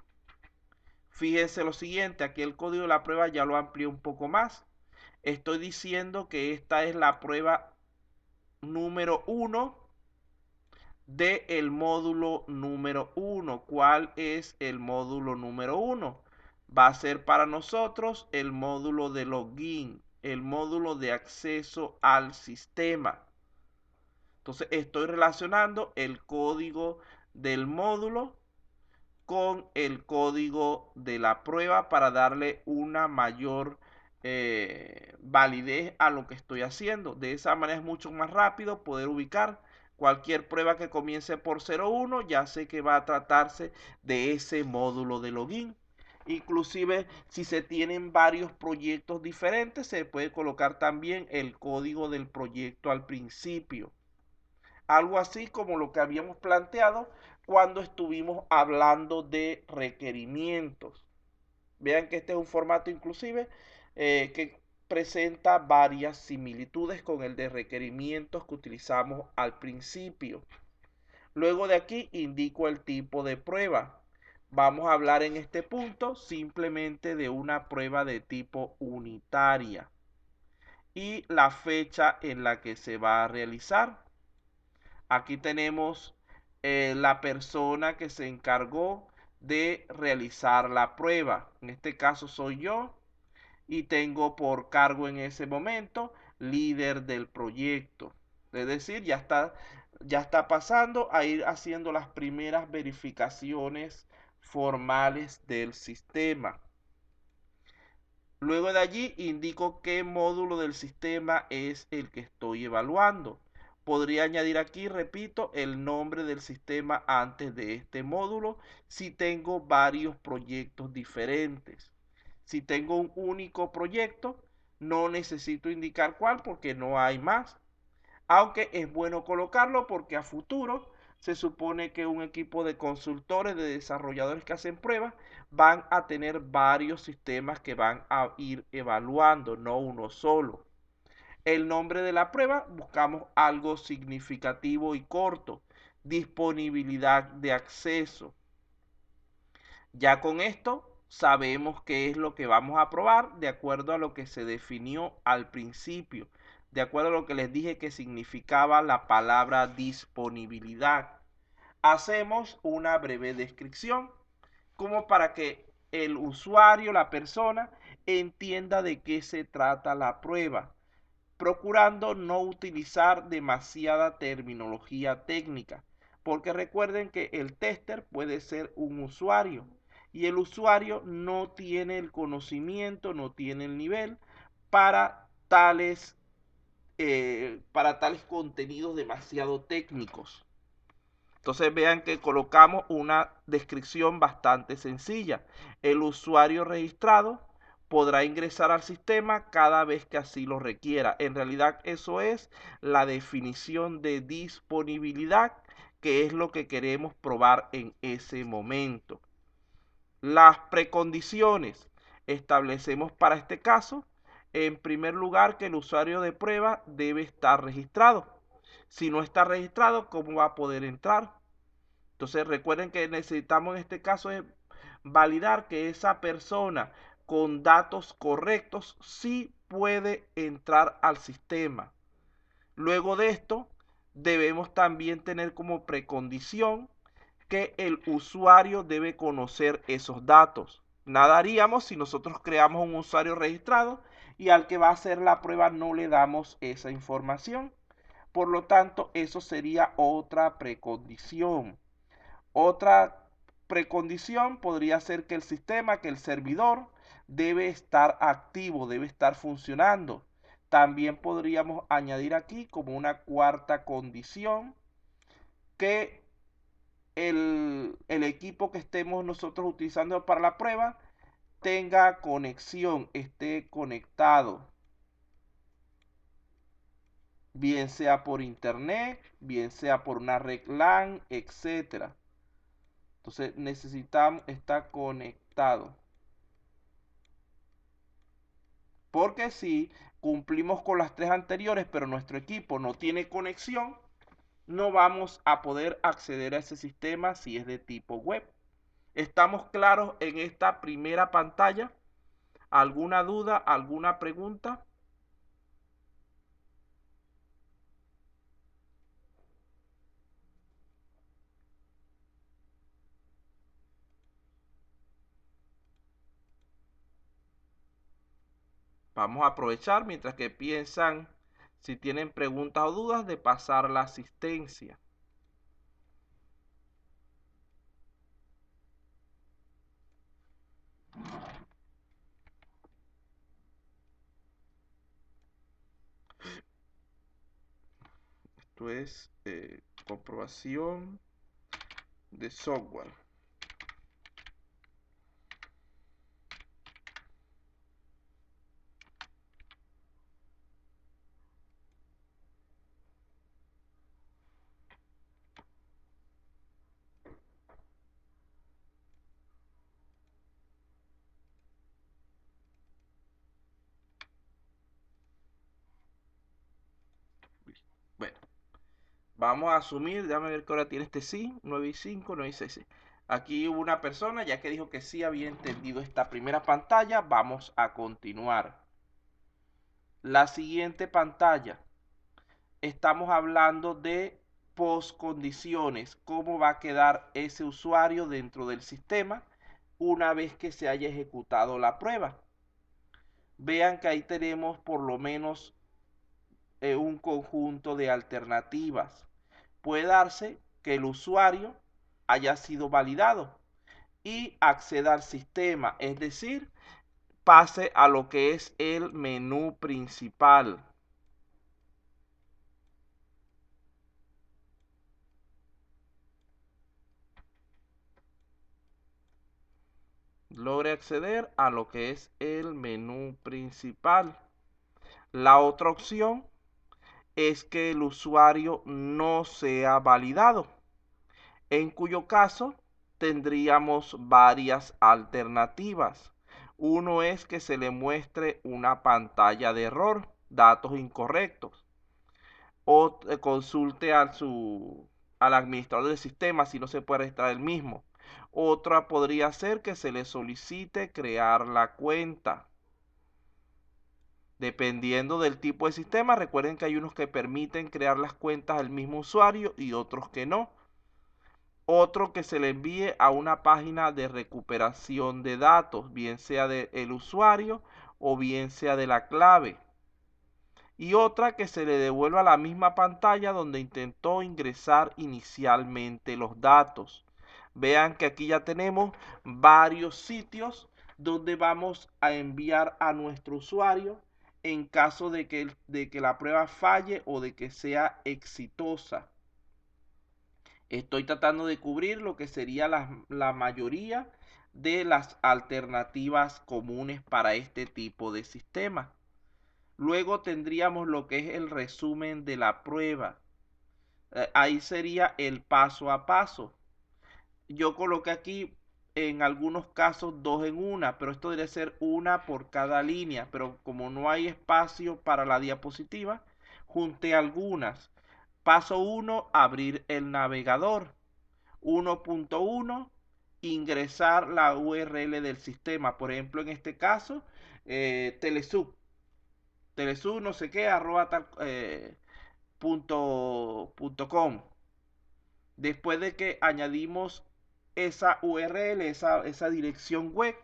Fíjense lo siguiente, aquí el código de la prueba ya lo amplié un poco más. Estoy diciendo que esta es la prueba número 1 del módulo número 1. ¿Cuál es el módulo número 1? Va a ser para nosotros el módulo de login, el módulo de acceso al sistema. Entonces estoy relacionando el código del módulo con el código de la prueba para darle una mayor validez a lo que estoy haciendo. De esa manera es mucho más rápido poder ubicar cualquier prueba que comience por 01, ya sé que va a tratarse de ese módulo de login. Inclusive si se tienen varios proyectos diferentes, se puede colocar también el código del proyecto al principio. Algo así como lo que habíamos planteado cuando estuvimos hablando de requerimientos. Vean que este es un formato inclusive que presenta varias similitudes con el de requerimientos que utilizamos al principio. Luego de aquí indico el tipo de prueba. Vamos a hablar en este punto simplemente de una prueba de tipo unitaria y la fecha en la que se va a realizar. Aquí tenemos la persona que se encargó de realizar la prueba. En este caso soy yo y tengo por cargo en ese momento líder del proyecto. Es decir, ya está pasando a ir haciendo las primeras verificaciones formales del sistema. Luego de allí indico qué módulo del sistema es el que estoy evaluando. Podría añadir aquí, repito, el nombre del sistema antes de este módulo si tengo varios proyectos diferentes. Si tengo un único proyecto, no necesito indicar cuál porque no hay más. Aunque es bueno colocarlo porque a futuro se supone que un equipo de consultores, de desarrolladores que hacen pruebas, van a tener varios sistemas que van a ir evaluando, no uno solo. El nombre de la prueba, buscamos algo significativo y corto. Disponibilidad de acceso. Ya con esto sabemos qué es lo que vamos a probar de acuerdo a lo que se definió al principio, de acuerdo a lo que les dije que significaba la palabra disponibilidad. Hacemos una breve descripción como para que el usuario, la persona, entienda de qué se trata la prueba, procurando no utilizar demasiada terminología técnica, porque recuerden que el tester puede ser un usuario y el usuario no tiene el conocimiento, no tiene el nivel para tales contenidos demasiado técnicos. Entonces vean que colocamos una descripción bastante sencilla. El usuario registrado podrá ingresar al sistema cada vez que así lo requiera. En realidad eso es la definición de disponibilidad, que es lo que queremos probar en ese momento. Las precondiciones establecemos para este caso, en primer lugar, que el usuario de prueba debe estar registrado. Si no está registrado, ¿cómo va a poder entrar? Entonces recuerden que necesitamos en este caso es validar que esa persona con datos correctos sí puede entrar al sistema. Luego de esto, debemos también tener como precondición que el usuario debe conocer esos datos. Nada haríamos si nosotros creamos un usuario registrado y al que va a hacer la prueba no le damos esa información. Por lo tanto, eso sería otra precondición. Otra precondición podría ser que el sistema, que el servidor debe estar activo, debe estar funcionando. También podríamos añadir aquí como una cuarta condición que el equipo que estemos nosotros utilizando para la prueba tenga conexión, esté conectado, bien sea por internet, bien sea por una red LAN, etcétera. Entonces necesitamos estar conectado. Porque si cumplimos con las tres anteriores, pero nuestro equipo no tiene conexión, no vamos a poder acceder a ese sistema si es de tipo web. ¿Estamos claros en esta primera pantalla? ¿Alguna duda, alguna pregunta? Vamos a aprovechar mientras que piensan, si tienen preguntas o dudas, de pasar la asistencia. Esto es comprobación de software. Bueno, vamos a asumir, déjame ver qué hora tiene este sí, 9:05, 9:06. Sí. Aquí hubo una persona ya que dijo que sí había entendido esta primera pantalla. Vamos a continuar. La siguiente pantalla. Estamos hablando de postcondiciones, cómo va a quedar ese usuario dentro del sistema una vez que se haya ejecutado la prueba. Vean que ahí tenemos por lo menos un conjunto de alternativas. Puede darse que el usuario haya sido validado y acceda al sistema, es decir, pase a lo que es el menú principal. Logre acceder a lo que es el menú principal. La otra opción es que el usuario no sea validado, en cuyo caso tendríamos varias alternativas. Uno es que se le muestre una pantalla de error, datos incorrectos, o consulte al administrador del sistema si no se puede registrar el mismo. Otra podría ser que se le solicite crear la cuenta. Dependiendo del tipo de sistema, recuerden que hay unos que permiten crear las cuentas del mismo usuario y otros que no. Otro, que se le envíe a una página de recuperación de datos, bien sea del usuario o bien sea de la clave. Y otra, que se le devuelva la misma pantalla donde intentó ingresar inicialmente los datos. Vean que aquí ya tenemos varios sitios donde vamos a enviar a nuestro usuario en caso de que la prueba falle o de que sea exitosa. Estoy tratando de cubrir lo que sería la mayoría de las alternativas comunes para este tipo de sistema. Luego tendríamos lo que es el resumen de la prueba. Ahí sería el paso a paso. Yo coloqué aquí en algunos casos 2 en 1, pero esto debe ser una por cada línea. Pero como no hay espacio para la diapositiva, junté algunas. Paso 1, abrir el navegador. 1.1, ingresar la URL del sistema. Por ejemplo, en este caso, Telesub no sé qué, arroba tal, punto com. Después de que añadimos esa URL, esa dirección web,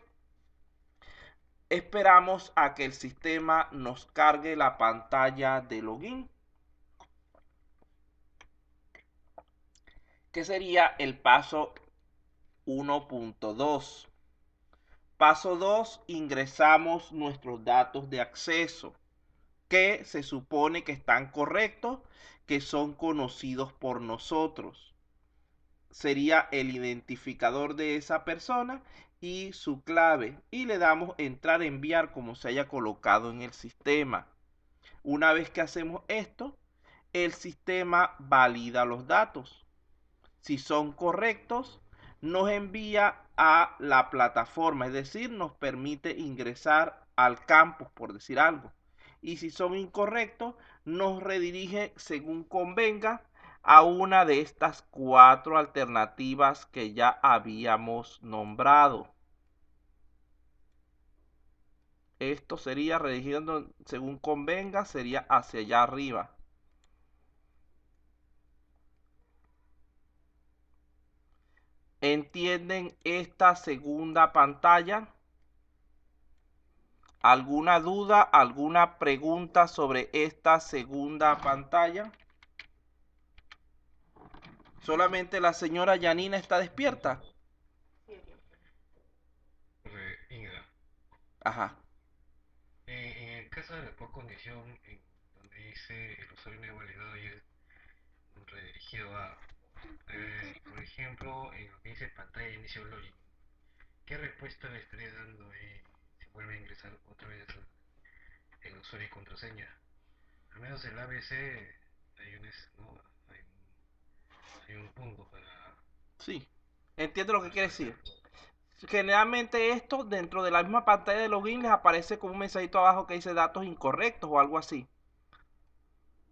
esperamos a que el sistema nos cargue la pantalla de login, que sería el paso 1.2. Paso 2, ingresamos nuestros datos de acceso, que se supone que están correctos, que son conocidos por nosotros. Sería el identificador de esa persona y su clave y le damos entrar, enviar como se haya colocado en el sistema. Una vez que hacemos esto, el sistema valida los datos. Si son correctos, nos envía a la plataforma, es decir, nos permite ingresar al campus, por decir algo. Y si son incorrectos, nos redirige según convenga a una de estas 4 alternativas que ya habíamos nombrado. Esto sería redirigiendo según convenga, sería hacia allá arriba. ¿Entienden esta segunda pantalla? ¿Alguna duda, alguna pregunta sobre esta segunda pantalla? ¿Solamente la señora Yanina está despierta? Inga, Ajá. en el caso de la por condición, en donde dice el usuario no es validado y es redirigido a, por ejemplo, en lo que dice pantalla de inicio login, ¿qué respuesta le estaría dando ahí si vuelve a ingresar otra vez el usuario y contraseña? Al menos el ABC ¿no? hay un punto para Sí. Entiendo lo que quiere respuesta. decir. Generalmente esto dentro de la misma pantalla de login les aparece como un mensajito abajo que dice datos incorrectos o algo así.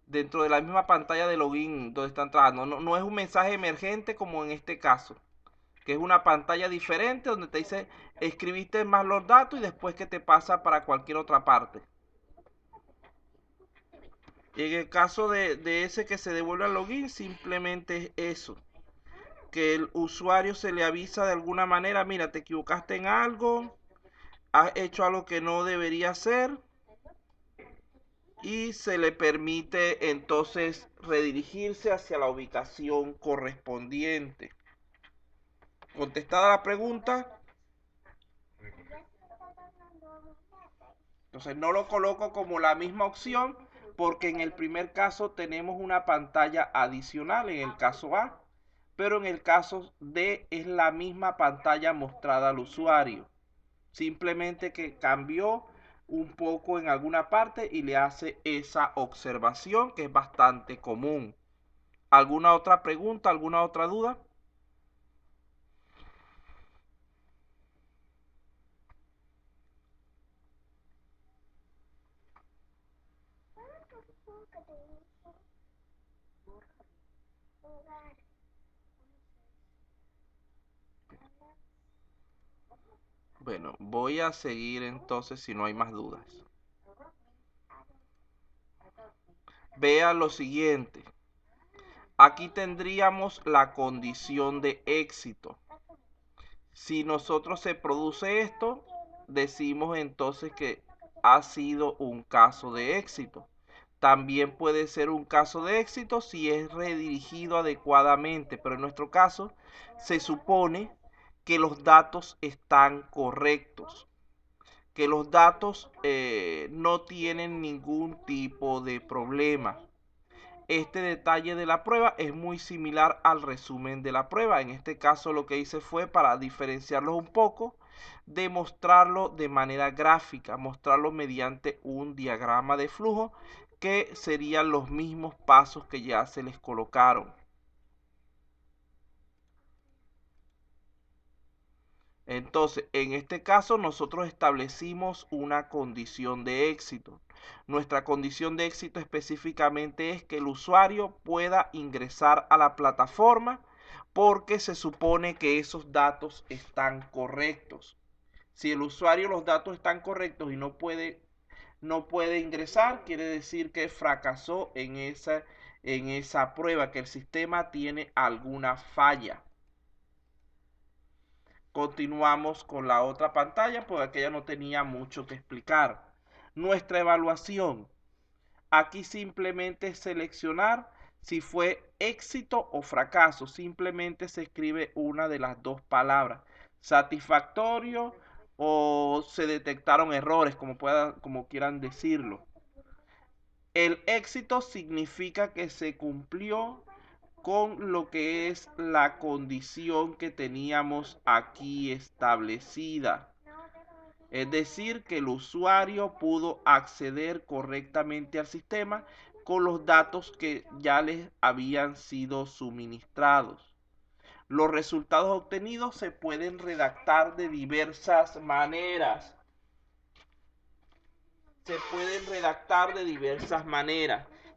Dentro de la misma pantalla de login donde están trabajando. No es un mensaje emergente como en este caso, que es una pantalla diferente donde te dice escribiste más los datos y después que te pasa para cualquier otra parte. En el caso de ese que se devuelve al login, simplemente es eso. Que el usuario se le avisa de alguna manera, mira, te equivocaste en algo, has hecho algo que no debería hacer, y se le permite entonces redirigirse hacia la ubicación correspondiente. Contestada la pregunta, entonces no lo coloco como la misma opción porque en el primer caso tenemos una pantalla adicional en el caso A, pero en el caso D es la misma pantalla mostrada al usuario. Simplemente que cambió un poco en alguna parte y le hace esa observación que es bastante común. ¿Alguna otra pregunta? ¿Alguna otra duda? Bueno, voy a seguir entonces si no hay más dudas. Vean lo siguiente. Aquí tendríamos la condición de éxito. Si nosotros se produce esto, decimos entonces que ha sido un caso de éxito. También puede ser un caso de éxito si es redirigido adecuadamente, pero en nuestro caso se supone que los datos están correctos, que los datos no tienen ningún tipo de problema. Este detalle de la prueba es muy similar al resumen de la prueba. En este caso lo que hice fue, para diferenciarlos un poco, demostrarlo de manera gráfica, mostrarlo mediante un diagrama de flujo que serían los mismos pasos que ya se les colocaron. Entonces, en este caso nosotros establecimos una condición de éxito. Nuestra condición de éxito específicamente es que el usuario pueda ingresar a la plataforma porque se supone que esos datos están correctos. Si el usuario los datos están correctos y no puede ingresar, quiere decir que fracasó en esa prueba, que el sistema tiene alguna falla. Continuamos con la otra pantalla porque aquella no tenía mucho que explicar. Nuestra evaluación. Aquí simplemente seleccionar si fue éxito o fracaso. Simplemente se escribe una de las dos palabras. Satisfactorio o se detectaron errores, como quieran decirlo. El éxito significa que se cumplió con lo que es la condición que teníamos aquí establecida. Es decir, que el usuario pudo acceder correctamente al sistema con los datos que ya les habían sido suministrados. Los resultados obtenidos se pueden redactar de diversas maneras.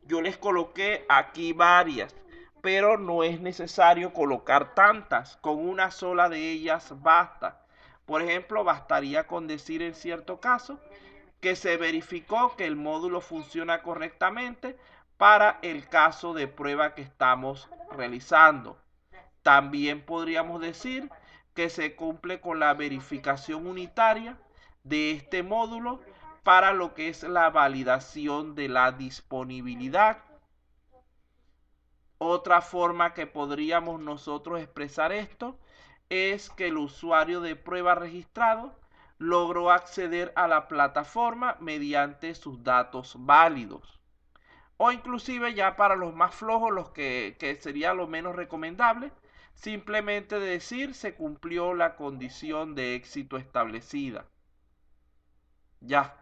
Yo les coloqué aquí varias, pero no es necesario colocar tantas. Con una sola de ellas basta. Por ejemplo, bastaría con decir en cierto caso que se verificó que el módulo funciona correctamente para el caso de prueba que estamos realizando. También podríamos decir que se cumple con la verificación unitaria de este módulo para lo que es la validación de la disponibilidad. Otra forma que podríamos nosotros expresar esto es que el usuario de prueba registrado logró acceder a la plataforma mediante sus datos válidos. O inclusive ya para los más flojos, los que sería lo menos recomendable, simplemente decir se cumplió la condición de éxito establecida. Ya.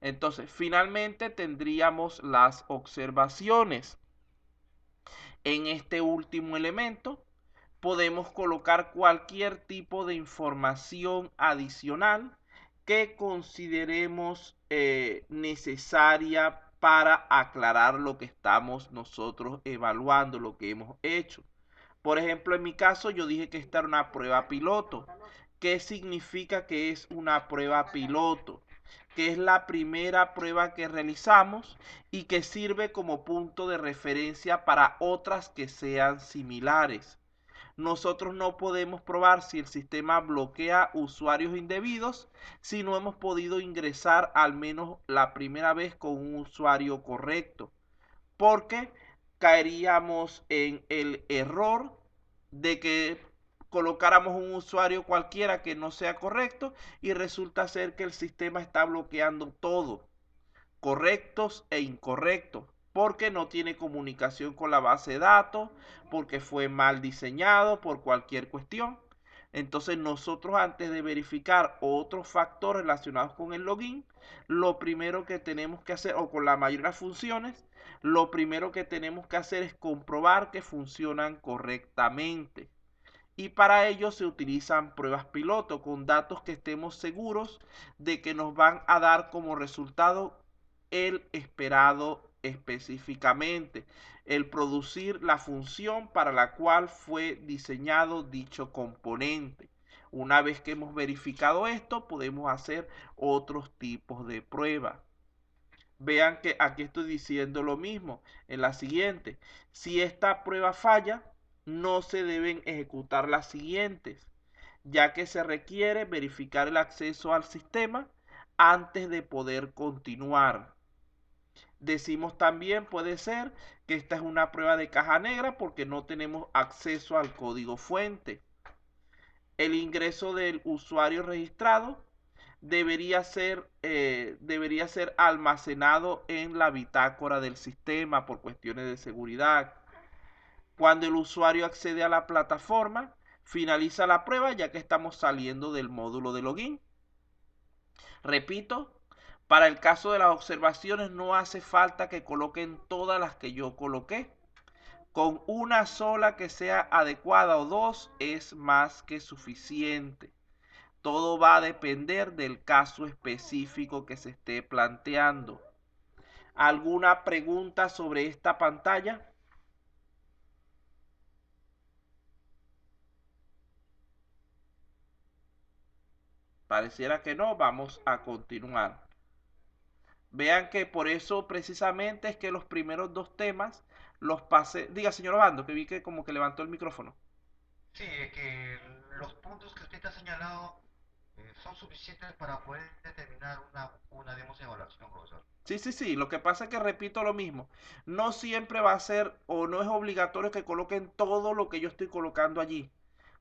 Entonces, finalmente tendríamos las observaciones. En este último elemento podemos colocar cualquier tipo de información adicional que consideremos necesaria para aclarar lo que estamos nosotros evaluando, lo que hemos hecho. Por ejemplo, en mi caso yo dije que esta era una prueba piloto. ¿Qué significa que es una prueba piloto? Que es la primera prueba que realizamos y que sirve como punto de referencia para otras que sean similares. Nosotros no podemos probar si el sistema bloquea usuarios indebidos si no hemos podido ingresar al menos la primera vez con un usuario correcto, porque caeríamos en el error de que colocáramos un usuario cualquiera que no sea correcto y resulta ser que el sistema está bloqueando todo, correctos e incorrectos, porque no tiene comunicación con la base de datos, porque fue mal diseñado, por cualquier cuestión. Entonces nosotros, antes de verificar otros factores relacionados con el login, lo primero que tenemos que hacer, o con la mayoría de las funciones, lo primero que tenemos que hacer es comprobar que funcionan correctamente. Y para ello se utilizan pruebas piloto con datos que estemos seguros de que nos van a dar como resultado el esperado específicamente, el producir la función para la cual fue diseñado dicho componente. Una vez que hemos verificado esto, podemos hacer otros tipos de pruebas. Vean que aquí estoy diciendo lo mismo en la siguiente. Si esta prueba falla, no se deben ejecutar las siguientes, ya que se requiere verificar el acceso al sistema antes de poder continuar. Decimos también, puede ser, que esta es una prueba de caja negra porque no tenemos acceso al código fuente. El ingreso del usuario registrado debería ser almacenado en la bitácora del sistema por cuestiones de seguridad. Cuando el usuario accede a la plataforma, finaliza la prueba ya que estamos saliendo del módulo de login. Repito, para el caso de las observaciones no hace falta que coloquen todas las que yo coloqué. Con una sola que sea adecuada o dos es más que suficiente. Todo va a depender del caso específico que se esté planteando. ¿Alguna pregunta sobre esta pantalla? Pareciera que no, vamos a continuar. Vean que por eso precisamente es que los primeros dos temas los pasé. Diga, señor Obando, que vi que como que levantó el micrófono. Sí, es que los puntos que usted está señalando son suficientes para poder determinar una demos evaluación, profesor. Sí. Lo que pasa es que repito lo mismo. No siempre va a ser o no es obligatorio que coloquen todo lo que yo estoy colocando allí.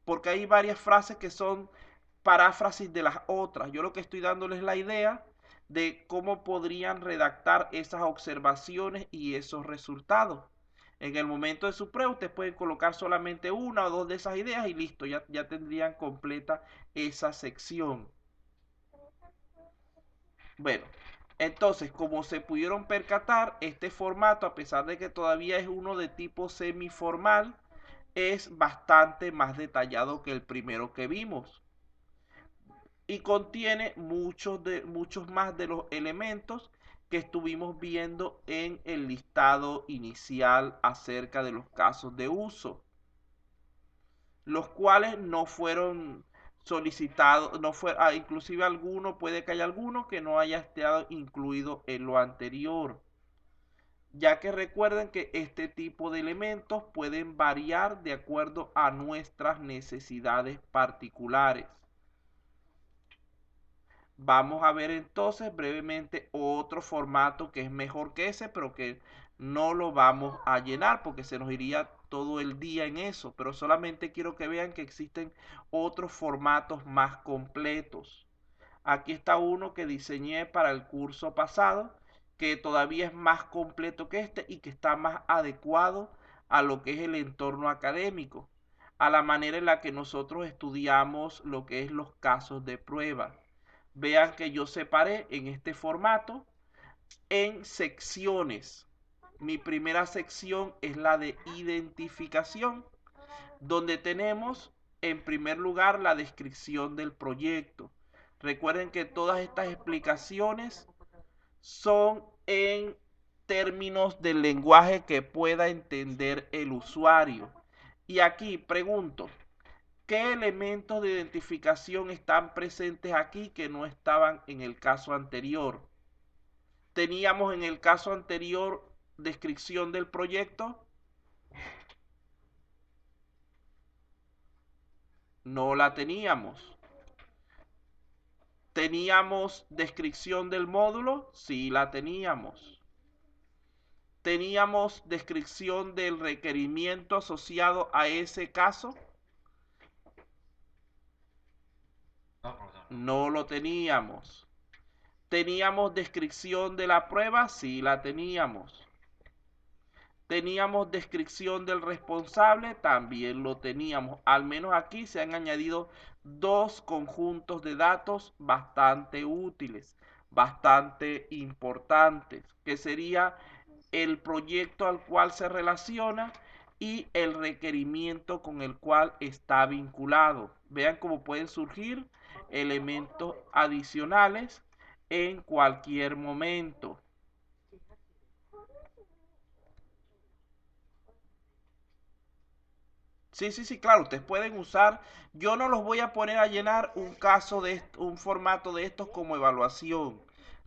Porque hay varias frases que son paráfrasis de las otras. Yo lo que estoy dándoles la idea de cómo podrían redactar esas observaciones y esos resultados. En el momento de su prueba, ustedes pueden colocar solamente una o dos de esas ideas y listo, ya tendrían completa esa sección. Bueno, entonces, como se pudieron percatar, este formato, a pesar de que todavía es uno de tipo semiformal, es bastante más detallado que el primero que vimos. Y contiene muchos más de los elementos que estuvimos viendo en el listado inicial acerca de los casos de uso, los cuales no fueron solicitados, inclusive puede que haya alguno que no haya estado incluido en lo anterior, ya que recuerden que este tipo de elementos pueden variar de acuerdo a nuestras necesidades particulares. Vamos a ver entonces brevemente otro formato que es mejor que ese, pero que no lo vamos a llenar porque se nos iría todo el día en eso. Pero solamente quiero que vean que existen otros formatos más completos. Aquí está uno que diseñé para el curso pasado, que todavía es más completo que este y que está más adecuado a lo que es el entorno académico, a la manera en la que nosotros estudiamos lo que es los casos de prueba. Vean que yo separé en este formato en secciones. Mi primera sección es la de identificación, donde tenemos en primer lugar la descripción del proyecto. Recuerden que todas estas explicaciones son en términos del lenguaje que pueda entender el usuario. Y aquí pregunto, ¿qué elementos de identificación están presentes aquí que no estaban en el caso anterior? Teníamos en el caso anterior descripción del proyecto. No la teníamos. ¿Teníamos descripción del módulo? Sí la teníamos. ¿Teníamos descripción del requerimiento asociado a ese caso? No, profesor. No lo teníamos. ¿Teníamos descripción de la prueba? Sí la teníamos. ¿Teníamos descripción del responsable? También lo teníamos. Al menos aquí se han añadido dos conjuntos de datos bastante útiles, bastante importantes, que sería el proyecto al cual se relaciona y el requerimiento con el cual está vinculado. Vean cómo pueden surgir elementos adicionales en cualquier momento. Sí, claro, ustedes pueden usar, yo no los voy a poner a llenar un formato de estos como evaluación.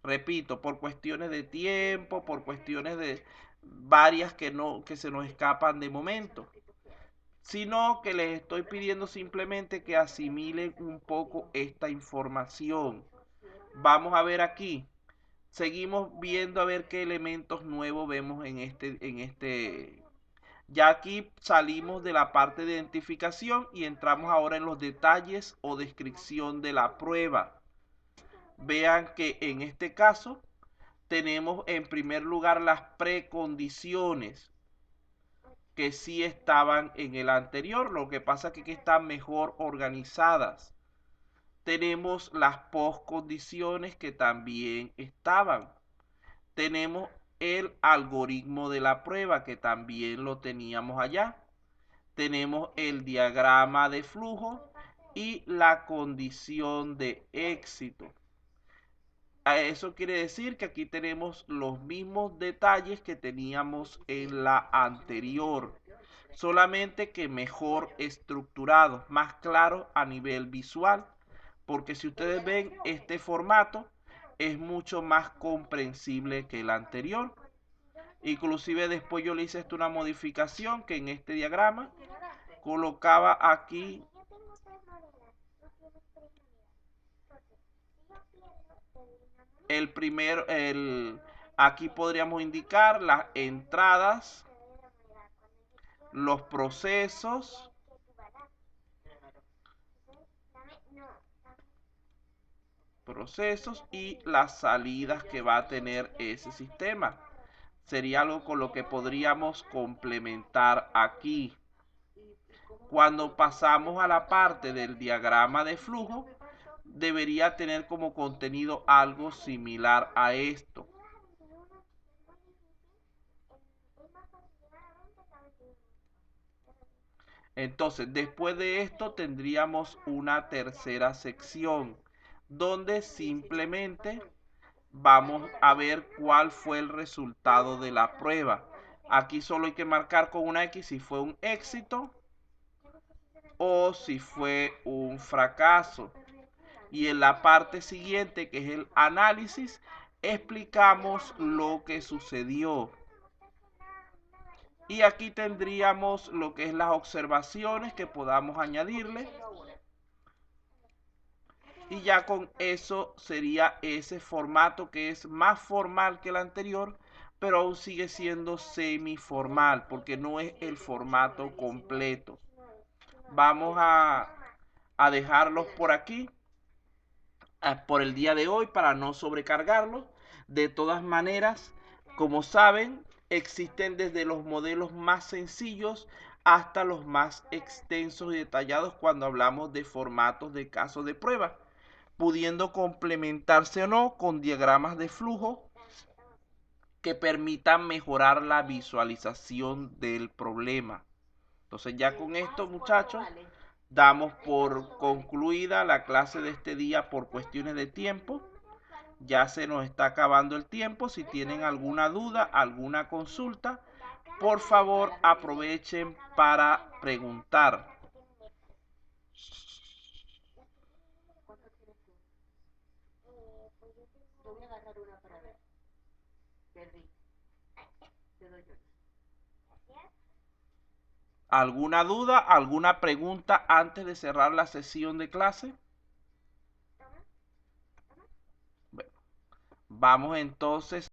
Repito, por cuestiones de tiempo, por cuestiones de varias que se nos escapan de momento, sino que les estoy pidiendo simplemente que asimilen un poco esta información. Vamos a ver aquí. Seguimos viendo a ver qué elementos nuevos vemos en este. Ya aquí salimos de la parte de identificación y entramos ahora en los detalles o descripción de la prueba. Vean que en este caso tenemos en primer lugar las precondiciones que sí estaban en el anterior, lo que pasa es que aquí están mejor organizadas. Tenemos las postcondiciones que también estaban. Tenemos el algoritmo de la prueba que también lo teníamos allá. Tenemos el diagrama de flujo y la condición de éxito. Eso quiere decir que aquí tenemos los mismos detalles que teníamos en la anterior, solamente que mejor estructurados, más claros a nivel visual, porque si ustedes ven este formato es mucho más comprensible que el anterior. Inclusive después yo le hice una modificación que en este diagrama colocaba aquí aquí podríamos indicar las entradas, los procesos y las salidas que va a tener ese sistema. sería algo con lo que podríamos complementar aquí. Cuando pasamos a la parte del diagrama de flujo, debería tener como contenido algo similar a esto. Entonces, después de esto tendríamos una tercera sección donde simplemente vamos a ver cuál fue el resultado de la prueba. Aquí solo hay que marcar con una X si fue un éxito o si fue un fracaso. Y en la parte siguiente, que es el análisis, explicamos lo que sucedió. Y aquí tendríamos lo que es las observaciones que podamos añadirle. Y ya con eso sería ese formato que es más formal que el anterior, pero aún sigue siendo semiformal porque no es el formato completo. Vamos a dejarlos por aquí por el día de hoy para no sobrecargarlos. De todas maneras, como saben, existen desde los modelos más sencillos hasta los más extensos y detallados cuando hablamos de formatos de casos de prueba, pudiendo complementarse o no con diagramas de flujo que permitan mejorar la visualización del problema. Entonces ya con esto, muchachos, damos por concluida la clase de este día por cuestiones de tiempo. Ya se nos está acabando el tiempo. Si tienen alguna duda, alguna consulta, por favor aprovechen para preguntar. Yo voy a agarrar una para ver. Perdí. Te doy yo. ¿Alguna duda, alguna pregunta antes de cerrar la sesión de clase? Bueno, vamos entonces